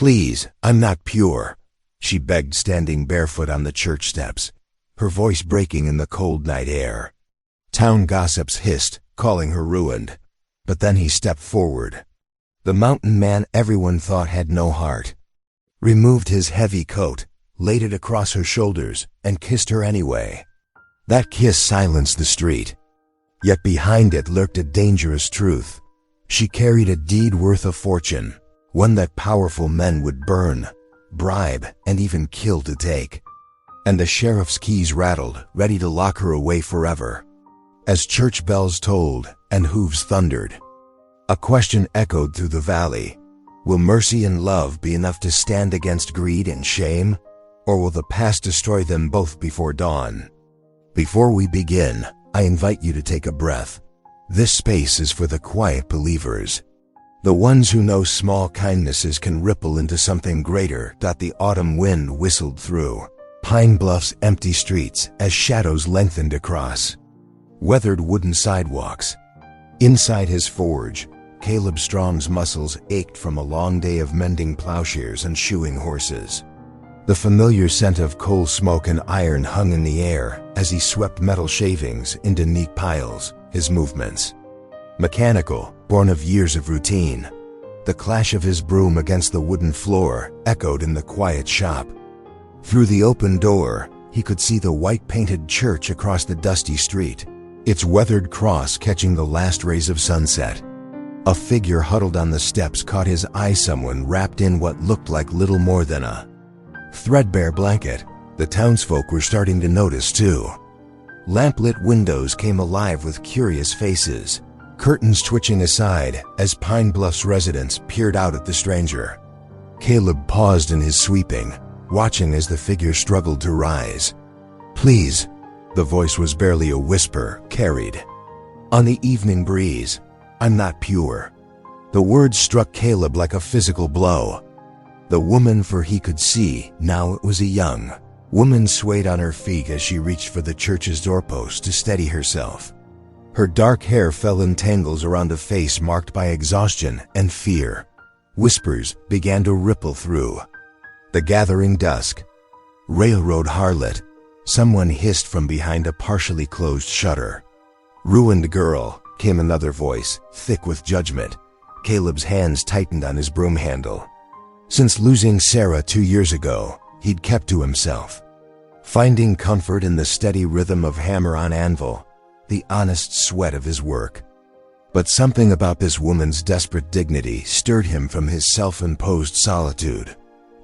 "Please, I'm not pure," she begged, standing barefoot on the church steps, her voice breaking in the cold night air. Town gossips hissed, calling her ruined. But then he stepped forward. The mountain man everyone thought had no heart. Removed his heavy coat, laid it across her shoulders, and kissed her anyway. That kiss silenced the street. Yet behind it lurked a dangerous truth. She carried a deed worth a fortune, one that powerful men would burn, bribe, and even kill to take. And the sheriff's keys rattled, ready to lock her away forever. As church bells tolled and hooves thundered, a question echoed through the valley. Will mercy and love be enough to stand against greed and shame? Or will the past destroy them both before dawn? Before we begin, I invite you to take a breath. This space is for the quiet believers, the ones who know small kindnesses can ripple into something greater. The autumn wind whistled through Pine Bluff's empty streets as shadows lengthened across weathered wooden sidewalks. Inside his forge, Caleb Strong's muscles ached from a long day of mending plowshares and shoeing horses. The familiar scent of coal smoke and iron hung in the air as he swept metal shavings into neat piles, his movements mechanical, born of years of routine. The clash of his broom against the wooden floor echoed in the quiet shop. Through the open door, he could see the white-painted church across the dusty street, its weathered cross catching the last rays of sunset. A figure huddled on the steps caught his eye, someone wrapped in what looked like little more than a threadbare blanket. The townsfolk were starting to notice too. Lamplit windows came alive with curious faces, curtains twitching aside as Pine Bluff's residents peered out at the stranger. Caleb paused in his sweeping, watching as the figure struggled to rise. "Please," the voice was barely a whisper, carried on the evening breeze. "I'm not pure." The words struck Caleb like a physical blow. The woman, for he could see, now it was a young woman, swayed on her feet as she reached for the church's doorpost to steady herself. Her dark hair fell in tangles around a face marked by exhaustion and fear. Whispers began to ripple through the gathering dusk. "Railroad harlot," someone hissed from behind a partially closed shutter. "Ruined girl," came another voice, thick with judgment. Caleb's hands tightened on his broom handle. Since losing Sarah 2 years ago, he'd kept to himself, finding comfort in the steady rhythm of hammer on anvil, the honest sweat of his work. But something about this woman's desperate dignity stirred him from his self-imposed solitude.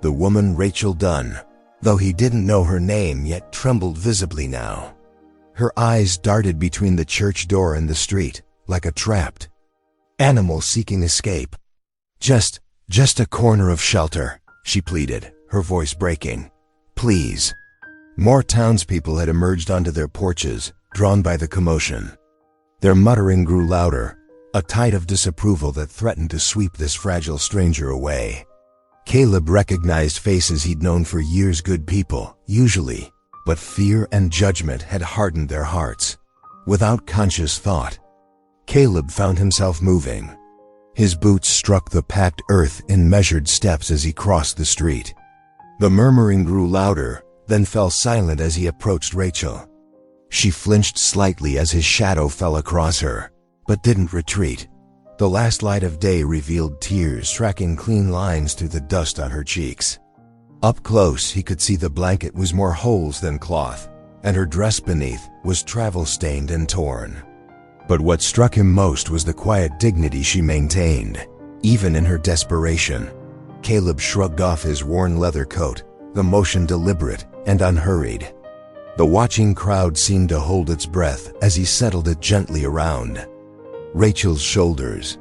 The woman Rachel Dunn, though he didn't know her name, yet trembled visibly now. Her eyes darted between the church door and the street, like a trapped animal seeking escape. Just a corner of shelter," she pleaded, her voice breaking. "Please." More townspeople had emerged onto their porches, drawn by the commotion. Their muttering grew louder, a tide of disapproval that threatened to sweep this fragile stranger away. Caleb recognized faces he'd known for years, good people, usually, but fear and judgment had hardened their hearts. Without conscious thought, Caleb found himself moving. His boots struck the packed earth in measured steps as he crossed the street. The murmuring grew louder, then fell silent as he approached Rachel. She flinched slightly as his shadow fell across her, but didn't retreat. The last light of day revealed tears tracking clean lines through the dust on her cheeks. Up close, he could see the blanket was more holes than cloth, and her dress beneath was travel-stained and torn. But what struck him most was the quiet dignity she maintained, even in her desperation. Caleb shrugged off his worn leather coat, the motion deliberate and unhurried. The watching crowd seemed to hold its breath as he settled it gently around Rachel's shoulders.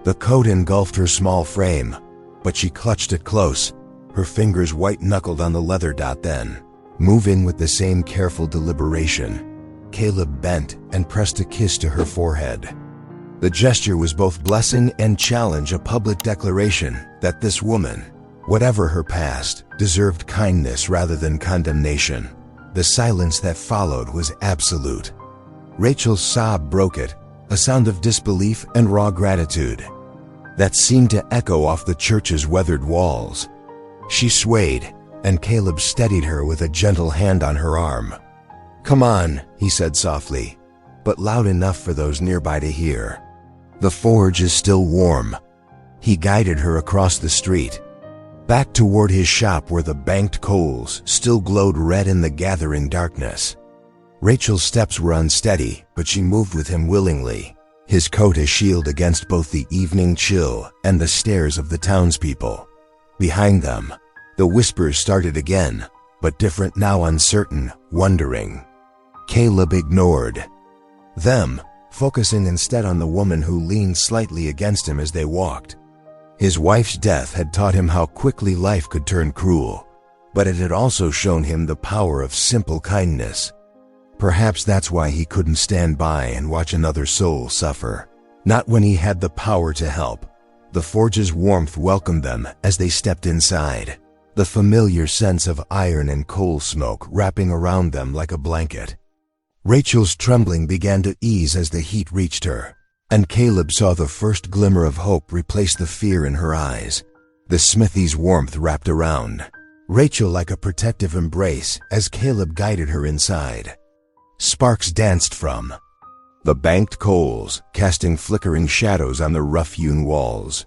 The coat engulfed her small frame, but she clutched it close, her fingers white-knuckled on the leather dot. Then, moving with the same careful deliberation, Caleb bent and pressed a kiss to her forehead. The gesture was both blessing and challenge, a public declaration that this woman, whatever her past, deserved kindness rather than condemnation. The silence that followed was absolute. Rachel's sob broke it, a sound of disbelief and raw gratitude that seemed to echo off the church's weathered walls. She swayed, and Caleb steadied her with a gentle hand on her arm. "Come on," he said softly, but loud enough for those nearby to hear. "The forge is still warm." He guided her across the street, back toward his shop where the banked coals still glowed red in the gathering darkness. Rachel's steps were unsteady, but she moved with him willingly, his coat a shield against both the evening chill and the stares of the townspeople. Behind them, the whispers started again, but different now, uncertain, wondering. Caleb ignored them, focusing instead on the woman who leaned slightly against him as they walked. His wife's death had taught him how quickly life could turn cruel, but it had also shown him the power of simple kindness. Perhaps that's why he couldn't stand by and watch another soul suffer. Not when he had the power to help. The forge's warmth welcomed them as they stepped inside, the familiar sense of iron and coal smoke wrapping around them like a blanket. Rachel's trembling began to ease as the heat reached her, and Caleb saw the first glimmer of hope replace the fear in her eyes. The smithy's warmth wrapped around Rachel like a protective embrace as Caleb guided her inside. Sparks danced from the banked coals, casting flickering shadows on the rough-hewn walls.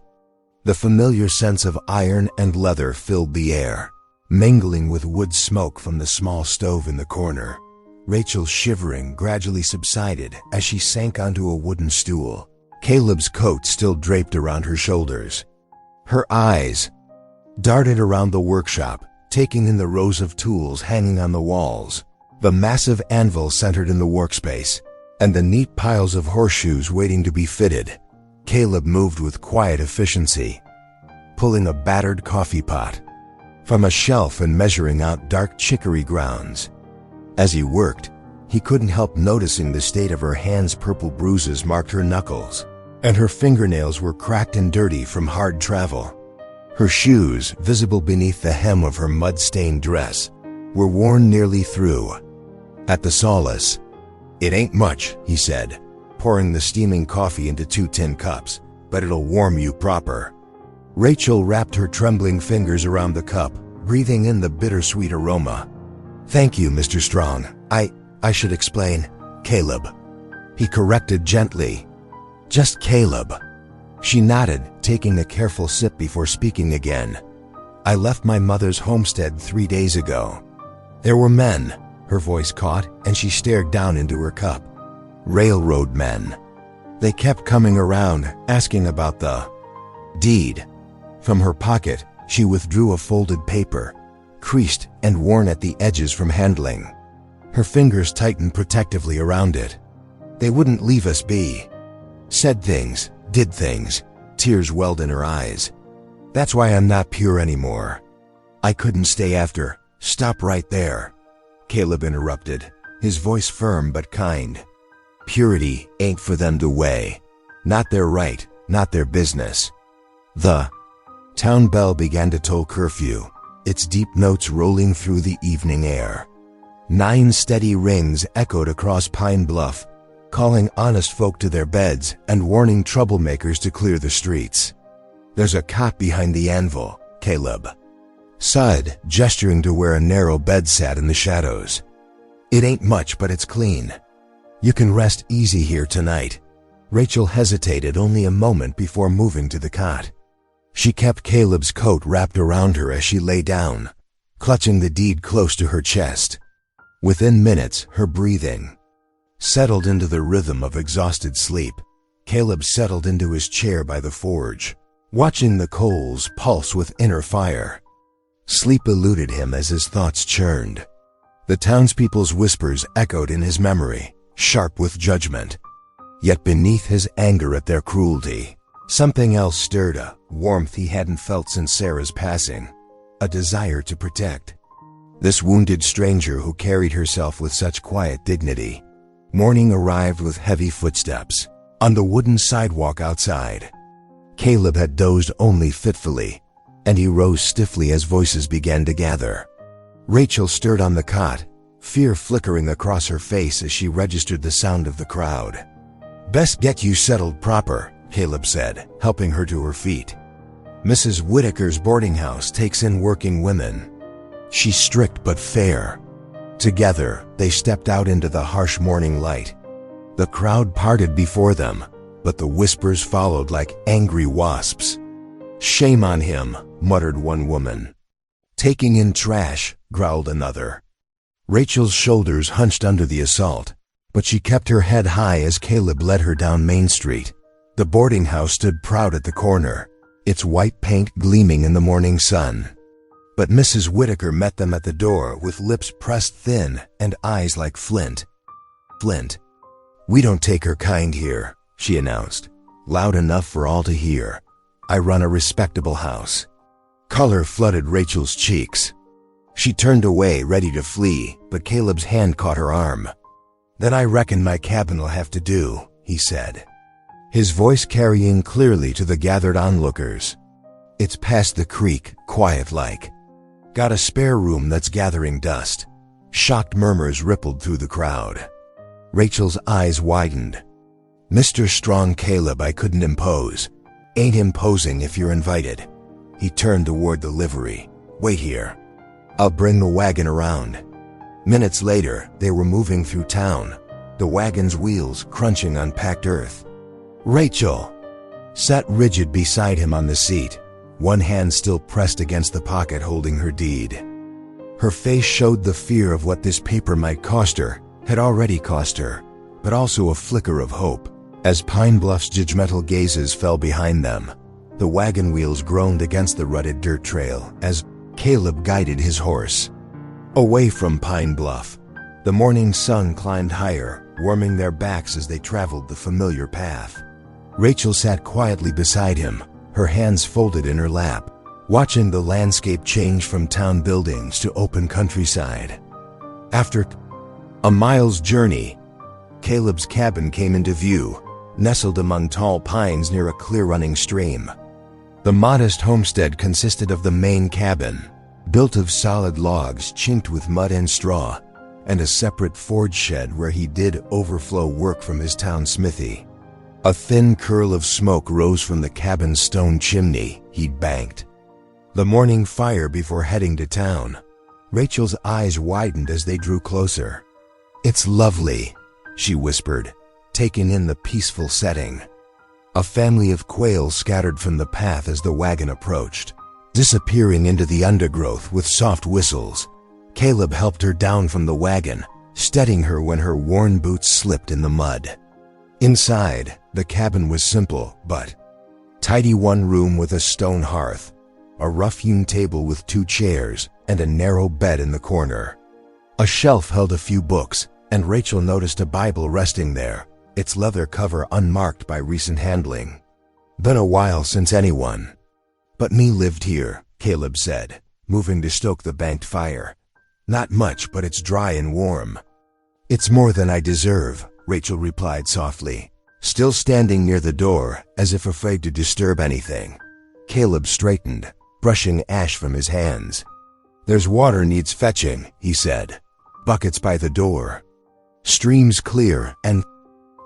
The familiar sense of iron and leather filled the air, mingling with wood smoke from the small stove in the corner. Rachel's shivering gradually subsided as she sank onto a wooden stool, Caleb's coat still draped around her shoulders. Her eyes darted around the workshop, taking in the rows of tools hanging on the walls, the massive anvil centered in the workspace, and the neat piles of horseshoes waiting to be fitted. Caleb moved with quiet efficiency, pulling a battered coffee pot from a shelf and measuring out dark chicory grounds. As he worked, he couldn't help noticing the state of her hands. Purple bruises marked her knuckles, and her fingernails were cracked and dirty from hard travel. Her shoes, visible beneath the hem of her mud-stained dress, were worn nearly through. At the solace, "It ain't much," he said, pouring the steaming coffee into 2 tin cups, "but it'll warm you proper." Rachel wrapped her trembling fingers around the cup, breathing in the bittersweet aroma. "Thank you, Mr. Strong. I should explain, Caleb." He corrected gently. "Just Caleb." She nodded, taking a careful sip before speaking again. "I left my mother's homestead 3 days ago. There were men." Her voice caught, and she stared down into her cup. "Railroad men. They kept coming around, asking about the deed." From her pocket, she withdrew a folded paper, creased and worn at the edges from handling. Her fingers tightened protectively around it. "They wouldn't leave us be. Said things, did things." Tears welled in her eyes. "That's why I'm not pure anymore. I couldn't stay after." "Stop right there," Caleb interrupted, his voice firm but kind. "Purity ain't for them to weigh. Not their right, not their business." The town bell began to toll curfew, its deep notes rolling through the evening air. 9 steady rings echoed across Pine Bluff, calling honest folk to their beds and warning troublemakers to clear the streets. "There's a cot behind the anvil," Caleb sighed, gesturing to where a narrow bed sat in the shadows. "It ain't much, but it's clean. You can rest easy here tonight." Rachel hesitated only a moment before moving to the cot. She kept Caleb's coat wrapped around her as she lay down, clutching the deed close to her chest. Within minutes, her breathing settled into the rhythm of exhausted sleep. Caleb settled into his chair by the forge, watching the coals pulse with inner fire. Sleep eluded him as his thoughts churned. The townspeople's whispers echoed in his memory, sharp with judgment. Yet beneath his anger at their cruelty, something else stirred, a warmth he hadn't felt since Sarah's passing, a desire to protect this wounded stranger who carried herself with such quiet dignity. Morning arrived with heavy footsteps on the wooden sidewalk outside. Caleb had dozed only fitfully, and he rose stiffly as voices began to gather. Rachel stirred on the cot, fear flickering across her face as she registered the sound of the crowd. "Best get you settled proper," Caleb said, helping her to her feet. Mrs. Whitaker's boarding house takes in working women. She's strict but fair. Together, they stepped out into the harsh morning light. The crowd parted before them, but the whispers followed like angry wasps. "Shame on him," muttered one woman. "Taking in trash," growled another. Rachel's shoulders hunched under the assault, but she kept her head high as Caleb led her down Main Street. The boarding house stood proud at the corner, its white paint gleaming in the morning sun. But Mrs. Whitaker met them at the door with lips pressed thin and eyes like flint. "Flint. We don't take her kind here," she announced, loud enough for all to hear. "I run a respectable house." Color flooded Rachel's cheeks. She turned away, ready to flee, but Caleb's hand caught her arm. "Then I reckon my cabin'll have to do," he said, his voice carrying clearly to the gathered onlookers. "It's past the creek, quiet-like. Got a spare room that's gathering dust." Shocked murmurs rippled through the crowd. Rachel's eyes widened. "Mr. Strong Caleb, I couldn't impose. Ain't imposing if you're invited." He turned toward the livery. "Wait here. I'll bring the wagon around." Minutes later, they were moving through town, the wagon's wheels crunching on packed earth. Rachel sat rigid beside him on the seat, one hand still pressed against the pocket holding her deed. Her face showed the fear of what this paper might cost her, had already cost her, but also a flicker of hope. As Pine Bluff's judgmental gazes fell behind them, the wagon wheels groaned against the rutted dirt trail as Caleb guided his horse. Away from Pine Bluff, the morning sun climbed higher, warming their backs as they traveled the familiar path. Rachel sat quietly beside him, her hands folded in her lap, watching the landscape change from town buildings to open countryside. After a mile's journey, Caleb's cabin came into view, nestled among tall pines near a clear-running stream. The modest homestead consisted of the main cabin, built of solid logs chinked with mud and straw, and a separate forge shed where he did overflow work from his town smithy. A thin curl of smoke rose from the cabin's stone chimney he'd banked. The morning fire before heading to town. Rachel's eyes widened as they drew closer. "It's lovely," she whispered, taking in the peaceful setting. A family of quail scattered from the path as the wagon approached, disappearing into the undergrowth with soft whistles. Caleb helped her down from the wagon, steadying her when her worn boots slipped in the mud. Inside, the cabin was simple but tidy. One room with a stone hearth, a rough-hewn table with 2 chairs, and a narrow bed in the corner. A shelf held a few books, and Rachel noticed a Bible resting there, its leather cover unmarked by recent handling. "Been a while since anyone but me lived here," Caleb said, moving to stoke the banked fire. "Not much, but it's dry and warm." "It's more than I deserve," Rachel replied softly, still standing near the door as if afraid to disturb anything. Caleb straightened, brushing ash from his hands. "There's water needs fetching," he said. "Buckets by the door. Stream's clear and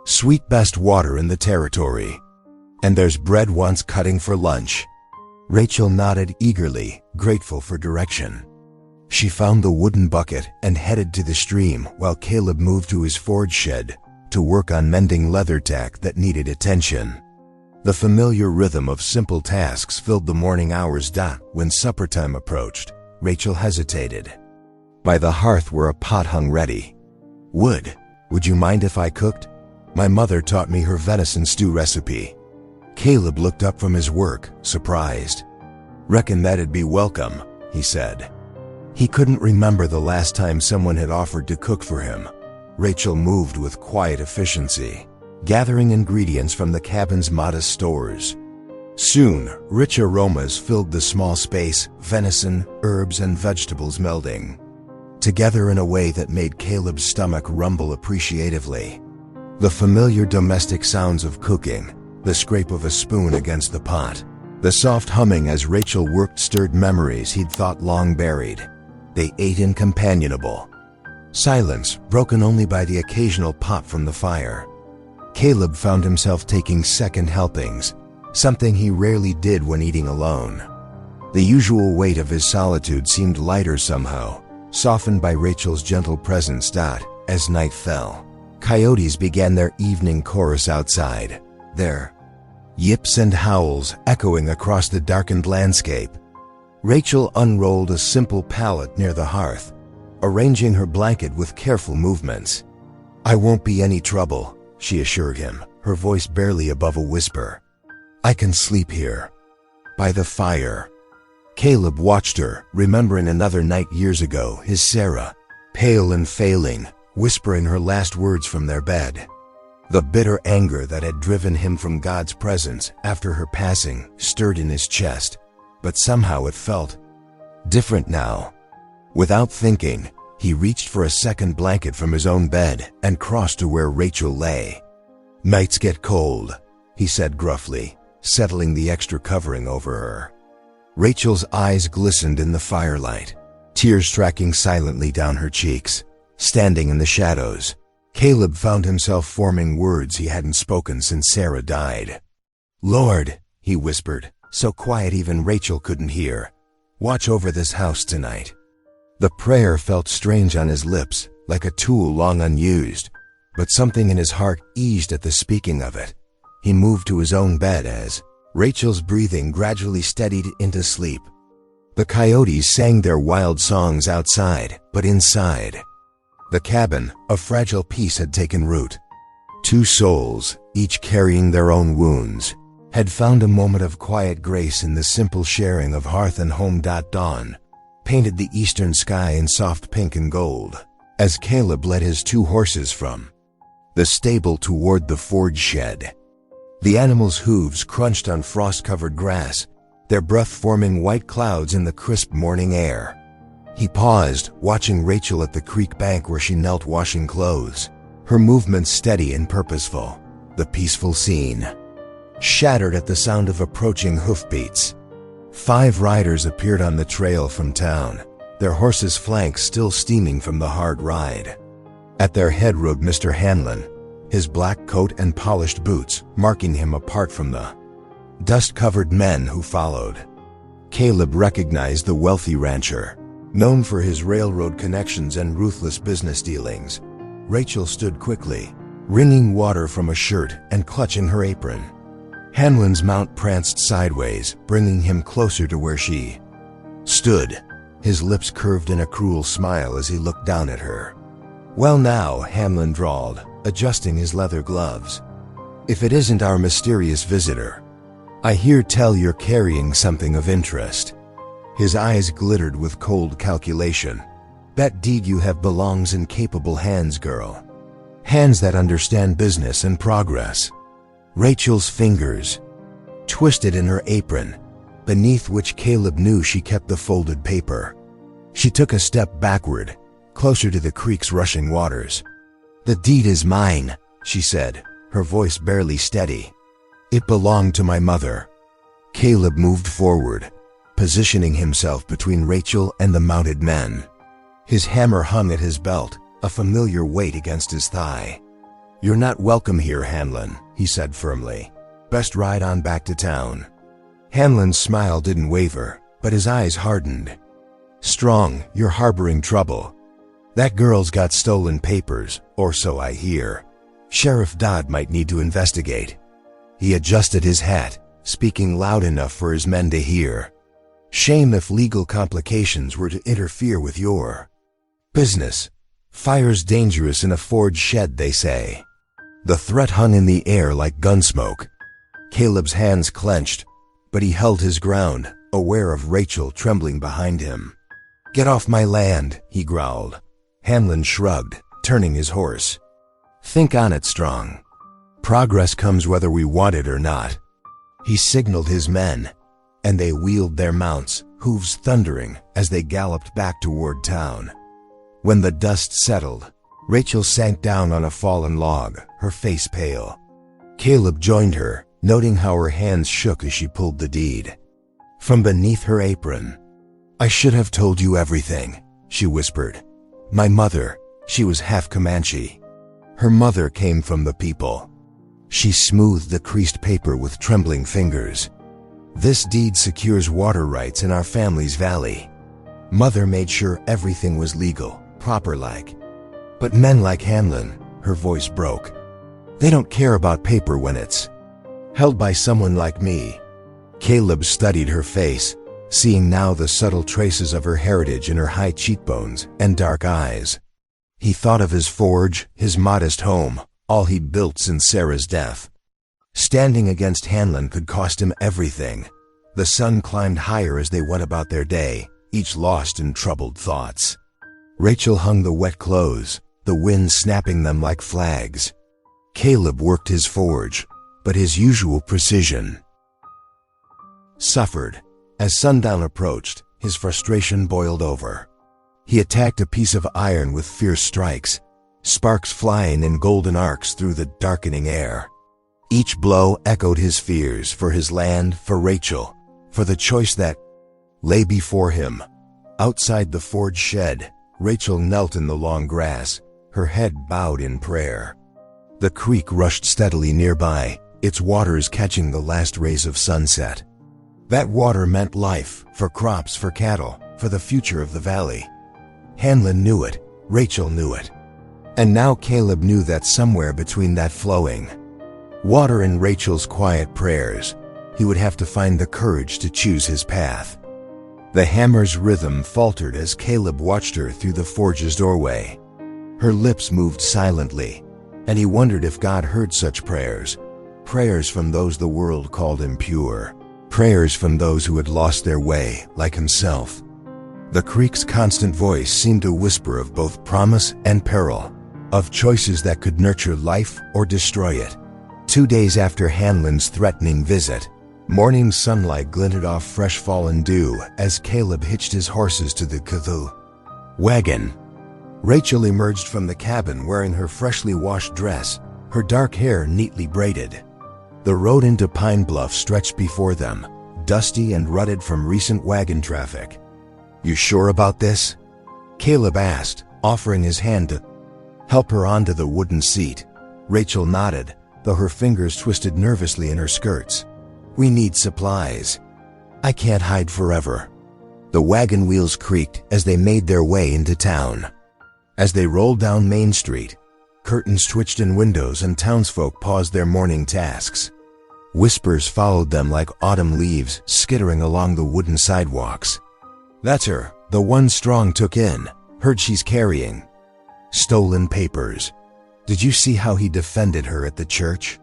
sweet, best water in the territory. And there's bread wants cutting for lunch." Rachel nodded eagerly, grateful for direction. She found the wooden bucket and headed to the stream while Caleb moved to his forge shed to work on mending leather tack that needed attention. The familiar rhythm of simple tasks filled the morning hours. When supper time approached, Rachel hesitated. By the hearth where a pot hung ready. Would you mind if I cooked? My mother taught me her venison stew recipe." Caleb looked up from his work, surprised. "Reckon that'd be welcome," he said. He couldn't remember the last time someone had offered to cook for him. Rachel moved with quiet efficiency, gathering ingredients from the cabin's modest stores. Soon, rich aromas filled the small space, venison, herbs, and vegetables melding together in a way that made Caleb's stomach rumble appreciatively. The familiar domestic sounds of cooking, the scrape of a spoon against the pot, the soft humming as Rachel worked stirred memories he'd thought long buried. They ate in companionable silence, broken only by the occasional pop from the fire. Caleb found himself taking second helpings, something he rarely did when eating alone. The usual weight of his solitude seemed lighter somehow, softened by Rachel's gentle presence. As night fell, coyotes began their evening chorus outside, their yips and howls echoing across the darkened landscape. Rachel unrolled a simple pallet near the hearth, arranging her blanket with careful movements. "I won't be any trouble," she assured him, her voice barely above a whisper. "I can sleep here, by the fire." Caleb watched her, remembering another night years ago, his Sarah, pale and failing, whispering her last words from their bed. The bitter anger that had driven him from God's presence after her passing stirred in his chest, but somehow it felt different now. Without thinking, he reached for a second blanket from his own bed and crossed to where Rachel lay. "Nights get cold," he said gruffly, settling the extra covering over her. Rachel's eyes glistened in the firelight, tears tracking silently down her cheeks. Standing in the shadows, Caleb found himself forming words he hadn't spoken since Sarah died. "Lord," he whispered, so quiet even Rachel couldn't hear, "watch over this house tonight." The prayer felt strange on his lips, like a tool long unused, but something in his heart eased at the speaking of it. He moved to his own bed as Rachel's breathing gradually steadied into sleep. The coyotes sang their wild songs outside, but inside the cabin, a fragile peace had taken root. Two souls, each carrying their own wounds, had found a moment of quiet grace in the simple sharing of hearth and home. Dawn painted the eastern sky in soft pink and gold, as Caleb led his two horses from the stable toward the forge shed. The animals' hooves crunched on frost-covered grass, their breath forming white clouds in the crisp morning air. He paused, watching Rachel at the creek bank where she knelt washing clothes, her movements steady and purposeful. The peaceful scene shattered at the sound of approaching hoofbeats. 5 riders appeared on the trail from town, their horses' flanks still steaming from the hard ride. At their head rode Mr. Hanlon, his black coat and polished boots marking him apart from the dust-covered men who followed. Caleb recognized the wealthy rancher, known for his railroad connections and ruthless business dealings. Rachel stood quickly, wringing water from a shirt and clutching her apron. Hanlon's mount pranced sideways, bringing him closer to where she stood, his lips curved in a cruel smile as he looked down at her. "Well now," Hanlon drawled, adjusting his leather gloves. "If it isn't our mysterious visitor. I hear tell you're carrying something of interest." His eyes glittered with cold calculation. "Bet deed you have belongs in capable hands, girl. Hands that understand business and progress." Rachel's fingers twisted in her apron, beneath which Caleb knew she kept the folded paper. She took a step backward, closer to the creek's rushing waters. "The deed is mine," she said, her voice barely steady. "It belonged to my mother." Caleb moved forward, positioning himself between Rachel and the mounted men. His hammer hung at his belt, a familiar weight against his thigh. "You're not welcome here, Hanlon," he said firmly. "Best ride on back to town." Hanlon's smile didn't waver, but his eyes hardened. "Strong, you're harboring trouble. That girl's got stolen papers, or so I hear. Sheriff Dodd might need to investigate." He adjusted his hat, speaking loud enough for his men to hear. "Shame if legal complications were to interfere with your business. Fire's dangerous in a forge shed, they say." The threat hung in the air like gunsmoke. Caleb's hands clenched, but he held his ground, aware of Rachel trembling behind him. "Get off my land," he growled. Hanlon shrugged, turning his horse. "Think on it, Strong. Progress comes whether we want it or not." He signaled his men, and they wheeled their mounts, hooves thundering as they galloped back toward town. When the dust settled, Rachel sank down on a fallen log, her face pale. Caleb joined her, noting how her hands shook as she pulled the deed from beneath her apron. "I should have told you everything," she whispered. "My mother, she was half Comanche. Her mother came from the people. She smoothed the creased paper with trembling fingers. "This deed secures water rights in our family's valley." Mother made sure everything was legal, proper-like. "But men like Hanlon," her voice broke, "they don't care about paper when it's held by someone like me." Caleb studied her face, seeing now the subtle traces of her heritage in her high cheekbones and dark eyes. He thought of his forge, his modest home, all he'd built since Sarah's death. Standing against Hanlon could cost him everything. The sun climbed higher as they went about their day, each lost in troubled thoughts. Rachel hung the wet clothes, the wind snapping them like flags. Caleb worked his forge, but his usual precision suffered. As sundown approached, his frustration boiled over. He attacked a piece of iron with fierce strikes, sparks flying in golden arcs through the darkening air. Each blow echoed his fears for his land, for Rachel, for the choice that lay before him. Outside the forge shed, Rachel knelt in the long grass, her head bowed in prayer. The creek rushed steadily nearby, its waters catching the last rays of sunset. That water meant life, for crops, for cattle, for the future of the valley. Hanlon knew it, Rachel knew it. And now Caleb knew that somewhere between that flowing water and Rachel's quiet prayers, he would have to find the courage to choose his path. The hammer's rhythm faltered as Caleb watched her through the forge's doorway. Her lips moved silently, and he wondered if God heard such prayers. Prayers from those the world called impure. Prayers from those who had lost their way, like himself. The creek's constant voice seemed to whisper of both promise and peril, of choices that could nurture life or destroy it. 2 days after Hanlon's threatening visit, morning sunlight glinted off fresh fallen dew as Caleb hitched his horses to the Cthulhu wagon. Rachel emerged from the cabin wearing her freshly washed dress, her dark hair neatly braided. The road into Pine Bluff stretched before them, dusty and rutted from recent wagon traffic. "You sure about this?" Caleb asked, offering his hand to help her onto the wooden seat. Rachel nodded, though her fingers twisted nervously in her skirts. "We need supplies. I can't hide forever." The wagon wheels creaked as they made their way into town. As they rolled down Main Street, curtains twitched in windows and townsfolk paused their morning tasks. Whispers followed them like autumn leaves skittering along the wooden sidewalks. "That's her, the one Strong took in. Heard she's carrying stolen papers. Did you see how he defended her at the church?"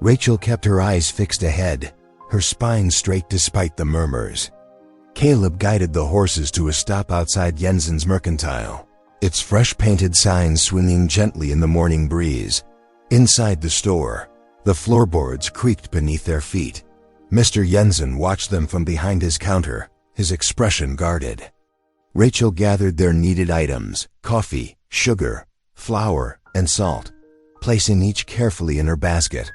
Rachel kept her eyes fixed ahead, her spine straight despite the murmurs. Caleb guided the horses to a stop outside Jensen's Mercantile, its fresh-painted signs swinging gently in the morning breeze. Inside the store, the floorboards creaked beneath their feet. Mr. Jensen watched them from behind his counter, his expression guarded. Rachel gathered their needed items, coffee, sugar, flour, and salt, placing each carefully in her basket.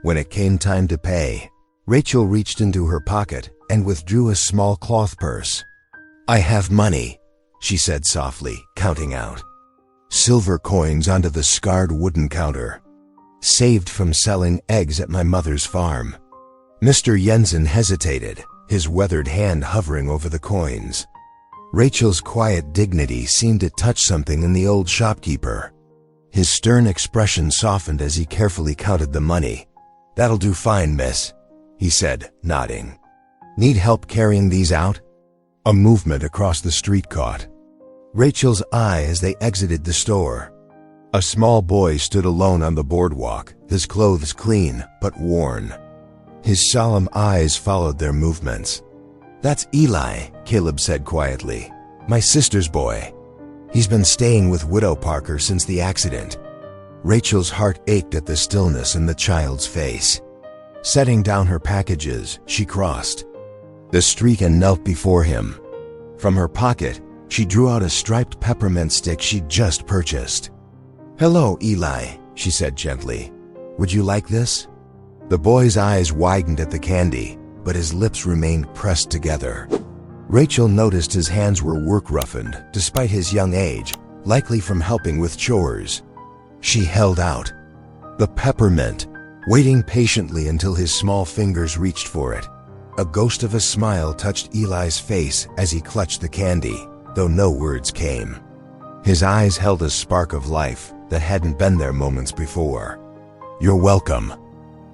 When it came time to pay, Rachel reached into her pocket and withdrew a small cloth purse. "I have money," she said softly, counting out silver coins onto the scarred wooden counter. "Saved from selling eggs at my mother's farm." Mr. Jensen hesitated, his weathered hand hovering over the coins. Rachel's quiet dignity seemed to touch something in the old shopkeeper. His stern expression softened as he carefully counted the money. "That'll do fine, miss," he said, nodding. "Need help carrying these out?" A movement across the street caught Rachel's eye as they exited the store. A small boy stood alone on the boardwalk, his clothes clean but worn. His solemn eyes followed their movements. "That's Eli," Caleb said quietly. "My sister's boy. He's been staying with Widow Parker since the accident." Rachel's heart ached at the stillness in the child's face. Setting down her packages, she crossed the street and knelt before him. From her pocket, she drew out a striped peppermint stick she'd just purchased. "Hello, Eli," she said gently. "Would you like this?" The boy's eyes widened at the candy, but his lips remained pressed together. Rachel noticed his hands were work-roughened, despite his young age, likely from helping with chores. She held out the peppermint, waiting patiently until his small fingers reached for it. A ghost of a smile touched Eli's face as he clutched the candy, though no words came. His eyes held a spark of life that hadn't been there moments before. "You're welcome,"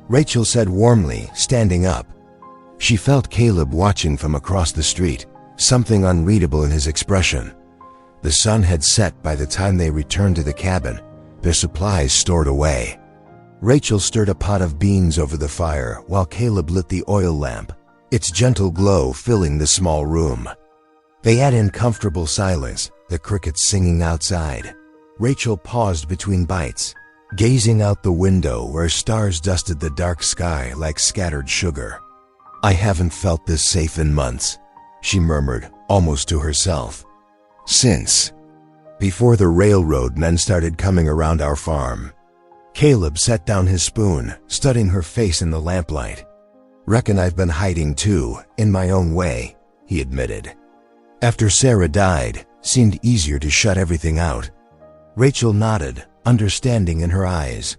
Rachel said warmly, standing up. She felt Caleb watching from across the street, something unreadable in his expression. The sun had set by the time they returned to the cabin, their supplies stored away. Rachel stirred a pot of beans over the fire while Caleb lit the oil lamp, its gentle glow filling the small room. They had in comfortable silence, the crickets singing outside. Rachel paused between bites, gazing out the window where stars dusted the dark sky like scattered sugar. "I haven't felt this safe in months," she murmured, almost to herself. "Since before the railroad men started coming around our farm." Caleb set down his spoon, studying her face in the lamplight. "Reckon I've been hiding too, in my own way," he admitted. "After Sarah died, seemed easier to shut everything out." Rachel nodded, understanding in her eyes.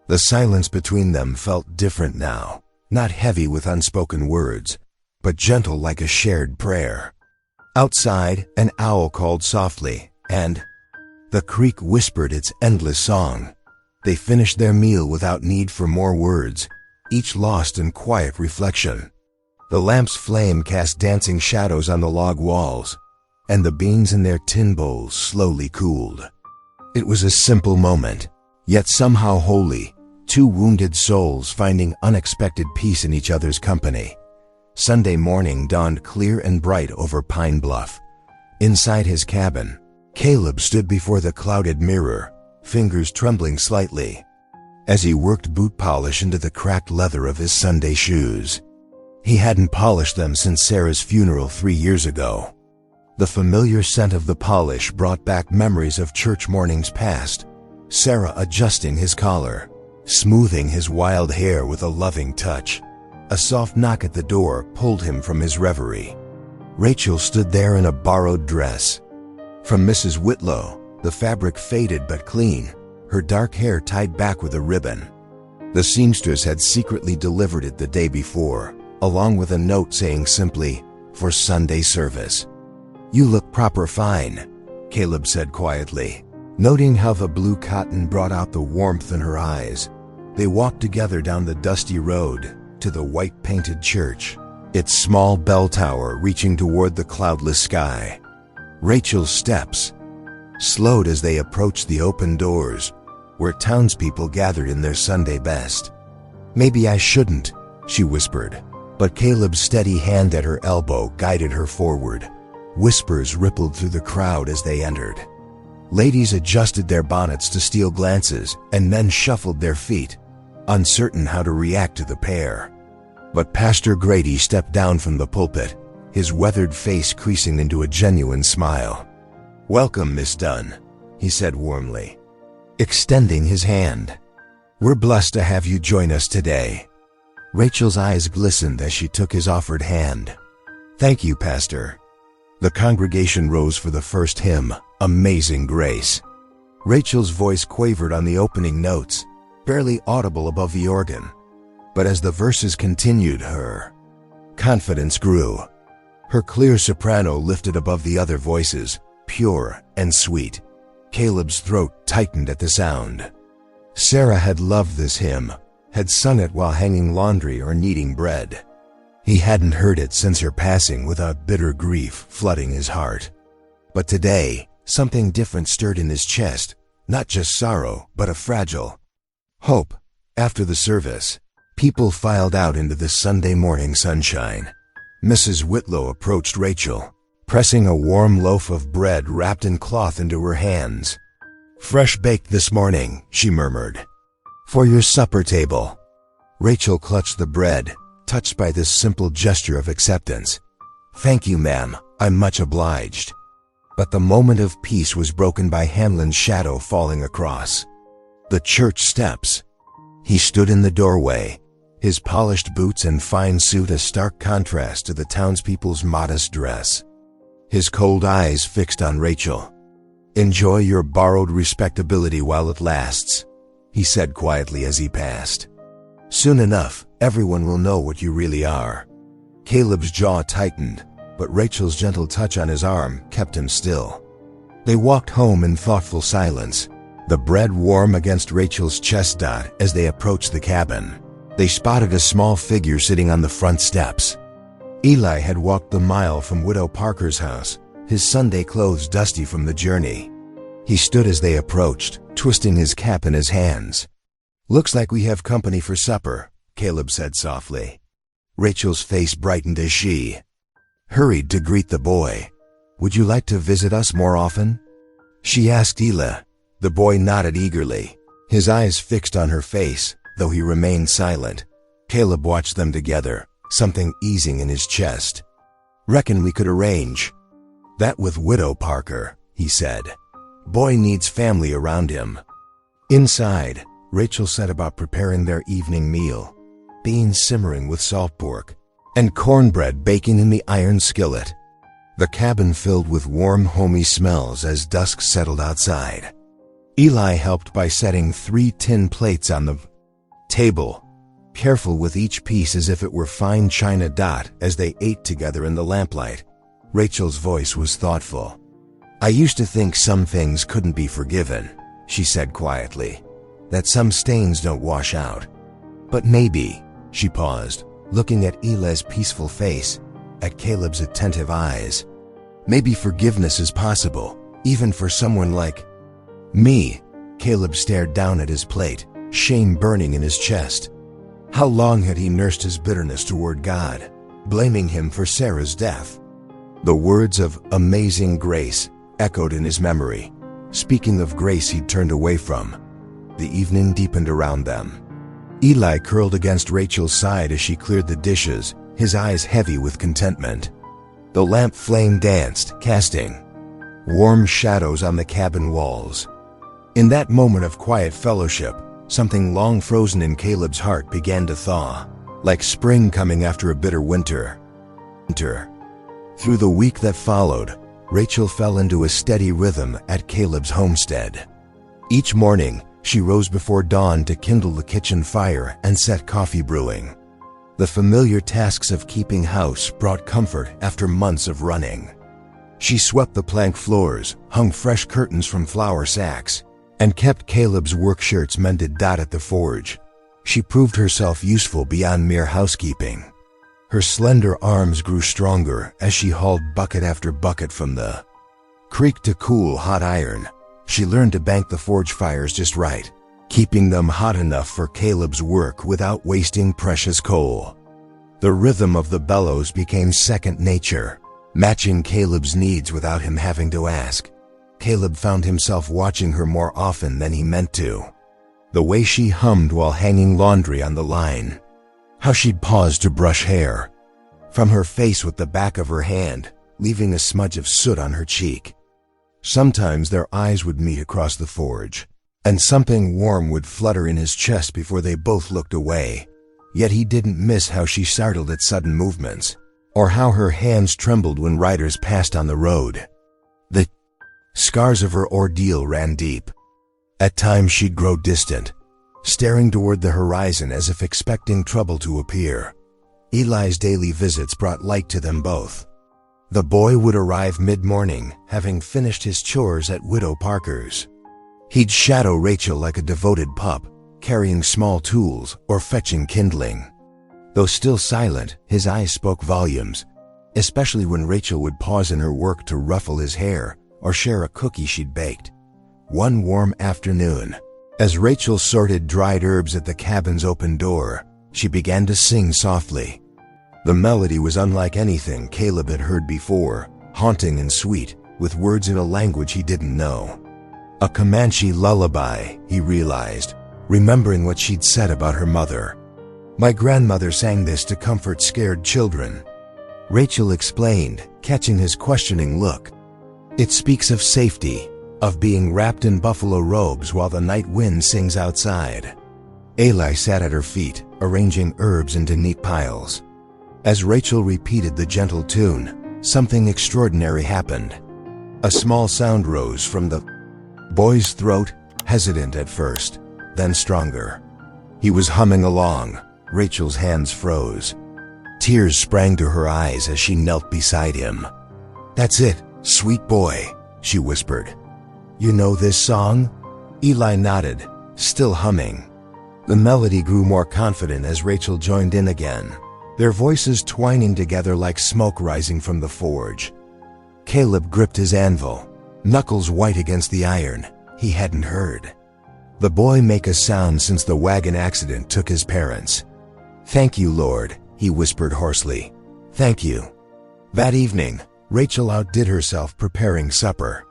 The silence between them felt different now, not heavy with unspoken words, but gentle like a shared prayer. Outside, an owl called softly, and the creek whispered its endless song. They finished their meal without need for more words, each lost in quiet reflection. The lamp's flame cast dancing shadows on the log walls, and the beans in their tin bowls slowly cooled. It was a simple moment, yet somehow holy, two wounded souls finding unexpected peace in each other's company. Sunday morning dawned clear and bright over Pine Bluff. Inside his cabin, Caleb stood before the clouded mirror, fingers trembling slightly, as he worked boot polish into the cracked leather of his Sunday shoes. He hadn't polished them since Sarah's funeral 3 years ago. The familiar scent of the polish brought back memories of church mornings past, Sarah adjusting his collar, smoothing his wild hair with a loving touch. A soft knock at the door pulled him from his reverie. Rachel stood there in a borrowed dress from Mrs. Whitlow, the fabric faded but clean, her dark hair tied back with a ribbon. The seamstress had secretly delivered it the day before, along with a note saying simply, "For Sunday service." "You look proper fine," Caleb said quietly, noting how the blue cotton brought out the warmth in her eyes. They walked together down the dusty road to the white-painted church, its small bell tower reaching toward the cloudless sky. Rachel's steps slowed as they approached the open doors, where townspeople gathered in their Sunday best. "Maybe I shouldn't," she whispered, but Caleb's steady hand at her elbow guided her forward. Whispers rippled through the crowd as they entered. Ladies adjusted their bonnets to steal glances, and men shuffled their feet, uncertain how to react to the pair. But Pastor Grady stepped down from the pulpit, his weathered face creasing into a genuine smile. "Welcome, Miss Dunn," he said warmly, extending his hand. "We're blessed to have you join us today." Rachel's eyes glistened as she took his offered hand. "Thank you, Pastor." The congregation rose for the first hymn, "Amazing Grace." Rachel's voice quavered on the opening notes, barely audible above the organ. But as the verses continued, her confidence grew. Her clear soprano lifted above the other voices, pure and sweet. Caleb's throat tightened at the sound. Sarah had loved this hymn, had sung it while hanging laundry or kneading bread. He hadn't heard it since her passing without bitter grief flooding his heart. But today, something different stirred in his chest, not just sorrow, but a fragile hope. After the service, people filed out into the Sunday morning sunshine. Mrs. Whitlow approached Rachel, pressing a warm loaf of bread wrapped in cloth into her hands. "Fresh baked this morning," she murmured. "For your supper table." Rachel clutched the bread, touched by this simple gesture of acceptance. "Thank you, ma'am, I'm much obliged." But the moment of peace was broken by Hanlon's shadow falling across the church steps. He stood in the doorway, his polished boots and fine suit a stark contrast to the townspeople's modest dress. His cold eyes fixed on Rachel. "Enjoy your borrowed respectability while it lasts," he said quietly as he passed. Soon enough, everyone will know what you really are." Caleb's jaw tightened, but Rachel's gentle touch on his arm kept him still. They walked home in thoughtful silence, the bread warm against Rachel's chest as they approached the cabin. They spotted a small figure sitting on the front steps. Eli had walked the mile from Widow Parker's house, his Sunday clothes dusty from the journey. He stood as they approached, twisting his cap in his hands. "Looks like we have company for supper," Caleb said softly. Rachel's face brightened as she hurried to greet the boy. "Would you like to visit us more often?" she asked Eli. The boy nodded eagerly, his eyes fixed on her face, though he remained silent. Caleb watched them together, something easing in his chest. "Reckon we could arrange that with Widow Parker," he said. "Boy needs family around him." Inside, Rachel set about preparing their evening meal, beans simmering with salt pork, and cornbread baking in the iron skillet. The cabin filled with warm, homey smells as dusk settled outside. Eli helped by setting 3 tin plates on the table, careful with each piece as if it were fine china as they ate together in the lamplight. Rachel's voice was thoughtful. "I used to think some things couldn't be forgiven," she said quietly, "that some stains don't wash out. But maybe," she paused, looking at Eli's peaceful face, at Caleb's attentive eyes, "maybe forgiveness is possible, even for someone like me." Caleb stared down at his plate, shame burning in his chest. How long had he nursed his bitterness toward God, blaming him for Sarah's death? The words of "amazing grace" echoed in his memory, speaking of grace he'd turned away from. The evening deepened around them. Eli curled against Rachel's side as she cleared the dishes, his eyes heavy with contentment. The lamp flame danced, casting warm shadows on the cabin walls. In that moment of quiet fellowship, something long frozen in Caleb's heart began to thaw, like spring coming after a bitter winter. Through the week that followed, Rachel fell into a steady rhythm at Caleb's homestead. Each morning, she rose before dawn to kindle the kitchen fire and set coffee brewing. The familiar tasks of keeping house brought comfort after months of running. She swept the plank floors, hung fresh curtains from flour sacks, and kept Caleb's work shirts mended at the forge. She proved herself useful beyond mere housekeeping. Her slender arms grew stronger as she hauled bucket after bucket from the creek to cool hot iron. She learned to bank the forge fires just right, keeping them hot enough for Caleb's work without wasting precious coal. The rhythm of the bellows became second nature, matching Caleb's needs without him having to ask. Caleb found himself watching her more often than he meant to. The way she hummed while hanging laundry on the line. How she'd pause to brush hair from her face with the back of her hand, leaving a smudge of soot on her cheek. Sometimes their eyes would meet across the forge, and something warm would flutter in his chest before they both looked away. Yet he didn't miss how she startled at sudden movements, or how her hands trembled when riders passed on the road. The scars of her ordeal ran deep. At times she'd grow distant, staring toward the horizon as if expecting trouble to appear. Eli's daily visits brought light to them both. The boy would arrive mid-morning, having finished his chores at Widow Parker's. He'd shadow Rachel like a devoted pup, carrying small tools or fetching kindling. Though still silent, his eyes spoke volumes, especially when Rachel would pause in her work to ruffle his hair or share a cookie she'd baked. One warm afternoon, as Rachel sorted dried herbs at the cabin's open door, she began to sing softly. The melody was unlike anything Caleb had heard before, haunting and sweet, with words in a language he didn't know. A Comanche lullaby, he realized, remembering what she'd said about her mother. "My grandmother sang this to comfort scared children," Rachel explained, catching his questioning look. "It speaks of safety, of being wrapped in buffalo robes while the night wind sings outside." Eli sat at her feet, arranging herbs into neat piles. As Rachel repeated the gentle tune, something extraordinary happened. A small sound rose from the boy's throat, hesitant at first, then stronger. He was humming along. Rachel's hands froze. Tears sprang to her eyes as she knelt beside him. "That's it, sweet boy," she whispered. "You know this song?" Eli nodded, still humming. The melody grew more confident as Rachel joined in again, their voices twining together like smoke rising from the forge. Caleb gripped his anvil, knuckles white against the iron. He hadn't heard the boy make a sound since the wagon accident took his parents. "Thank you, Lord," he whispered hoarsely. "Thank you." That evening, Rachel outdid herself preparing supper.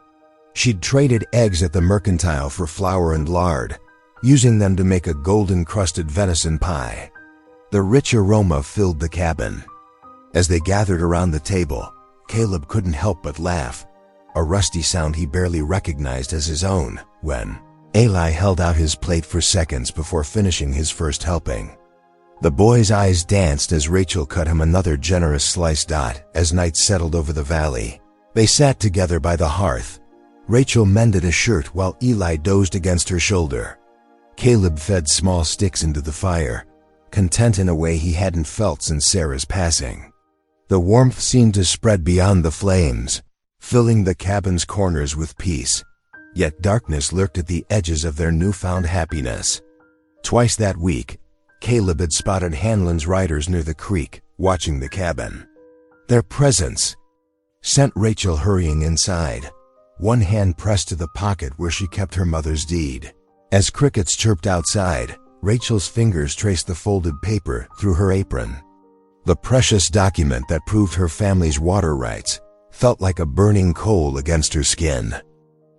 She'd traded eggs at the mercantile for flour and lard, using them to make a golden-crusted venison pie. The rich aroma filled the cabin. As they gathered around the table, Caleb couldn't help but laugh, a rusty sound he barely recognized as his own, when Eli held out his plate for seconds before finishing his first helping. The boy's eyes danced as Rachel cut him another generous slice. As night settled over the valley, they sat together by the hearth. Rachel mended a shirt while Eli dozed against her shoulder. Caleb fed small sticks into the fire, content in a way he hadn't felt since Sarah's passing. The warmth seemed to spread beyond the flames, filling the cabin's corners with peace. Yet darkness lurked at the edges of their newfound happiness. Twice that week, Caleb had spotted Hanlon's riders near the creek, watching the cabin. Their presence sent Rachel hurrying inside, one hand pressed to the pocket where she kept her mother's deed. As crickets chirped outside, Rachel's fingers traced the folded paper through her apron. The precious document that proved her family's water rights felt like a burning coal against her skin.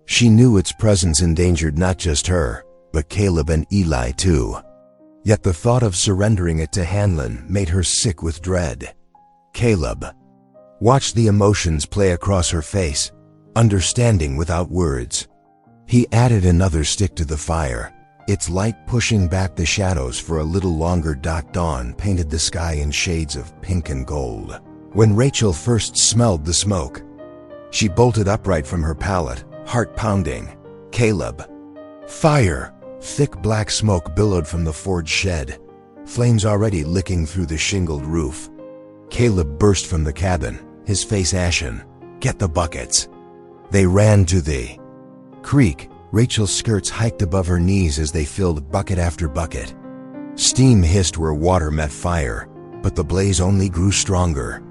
She knew its presence endangered not just her, but Caleb and Eli too. Yet the thought of surrendering it to Hanlon made her sick with dread. Caleb watched the emotions play across her face, understanding without words. He added another stick to the fire, its light pushing back the shadows for a little longer. Dawn painted the sky in shades of pink and gold. When Rachel first smelled the smoke, she bolted upright from her pallet, heart pounding. "Caleb!" Fire! Thick black smoke billowed from the forge shed, flames already licking through the shingled roof. Caleb burst from the cabin, his face ashen. "Get the buckets!" They ran to the creek. Rachel's skirts hiked above her knees as they filled bucket after bucket. Steam hissed where water met fire, but the blaze only grew stronger.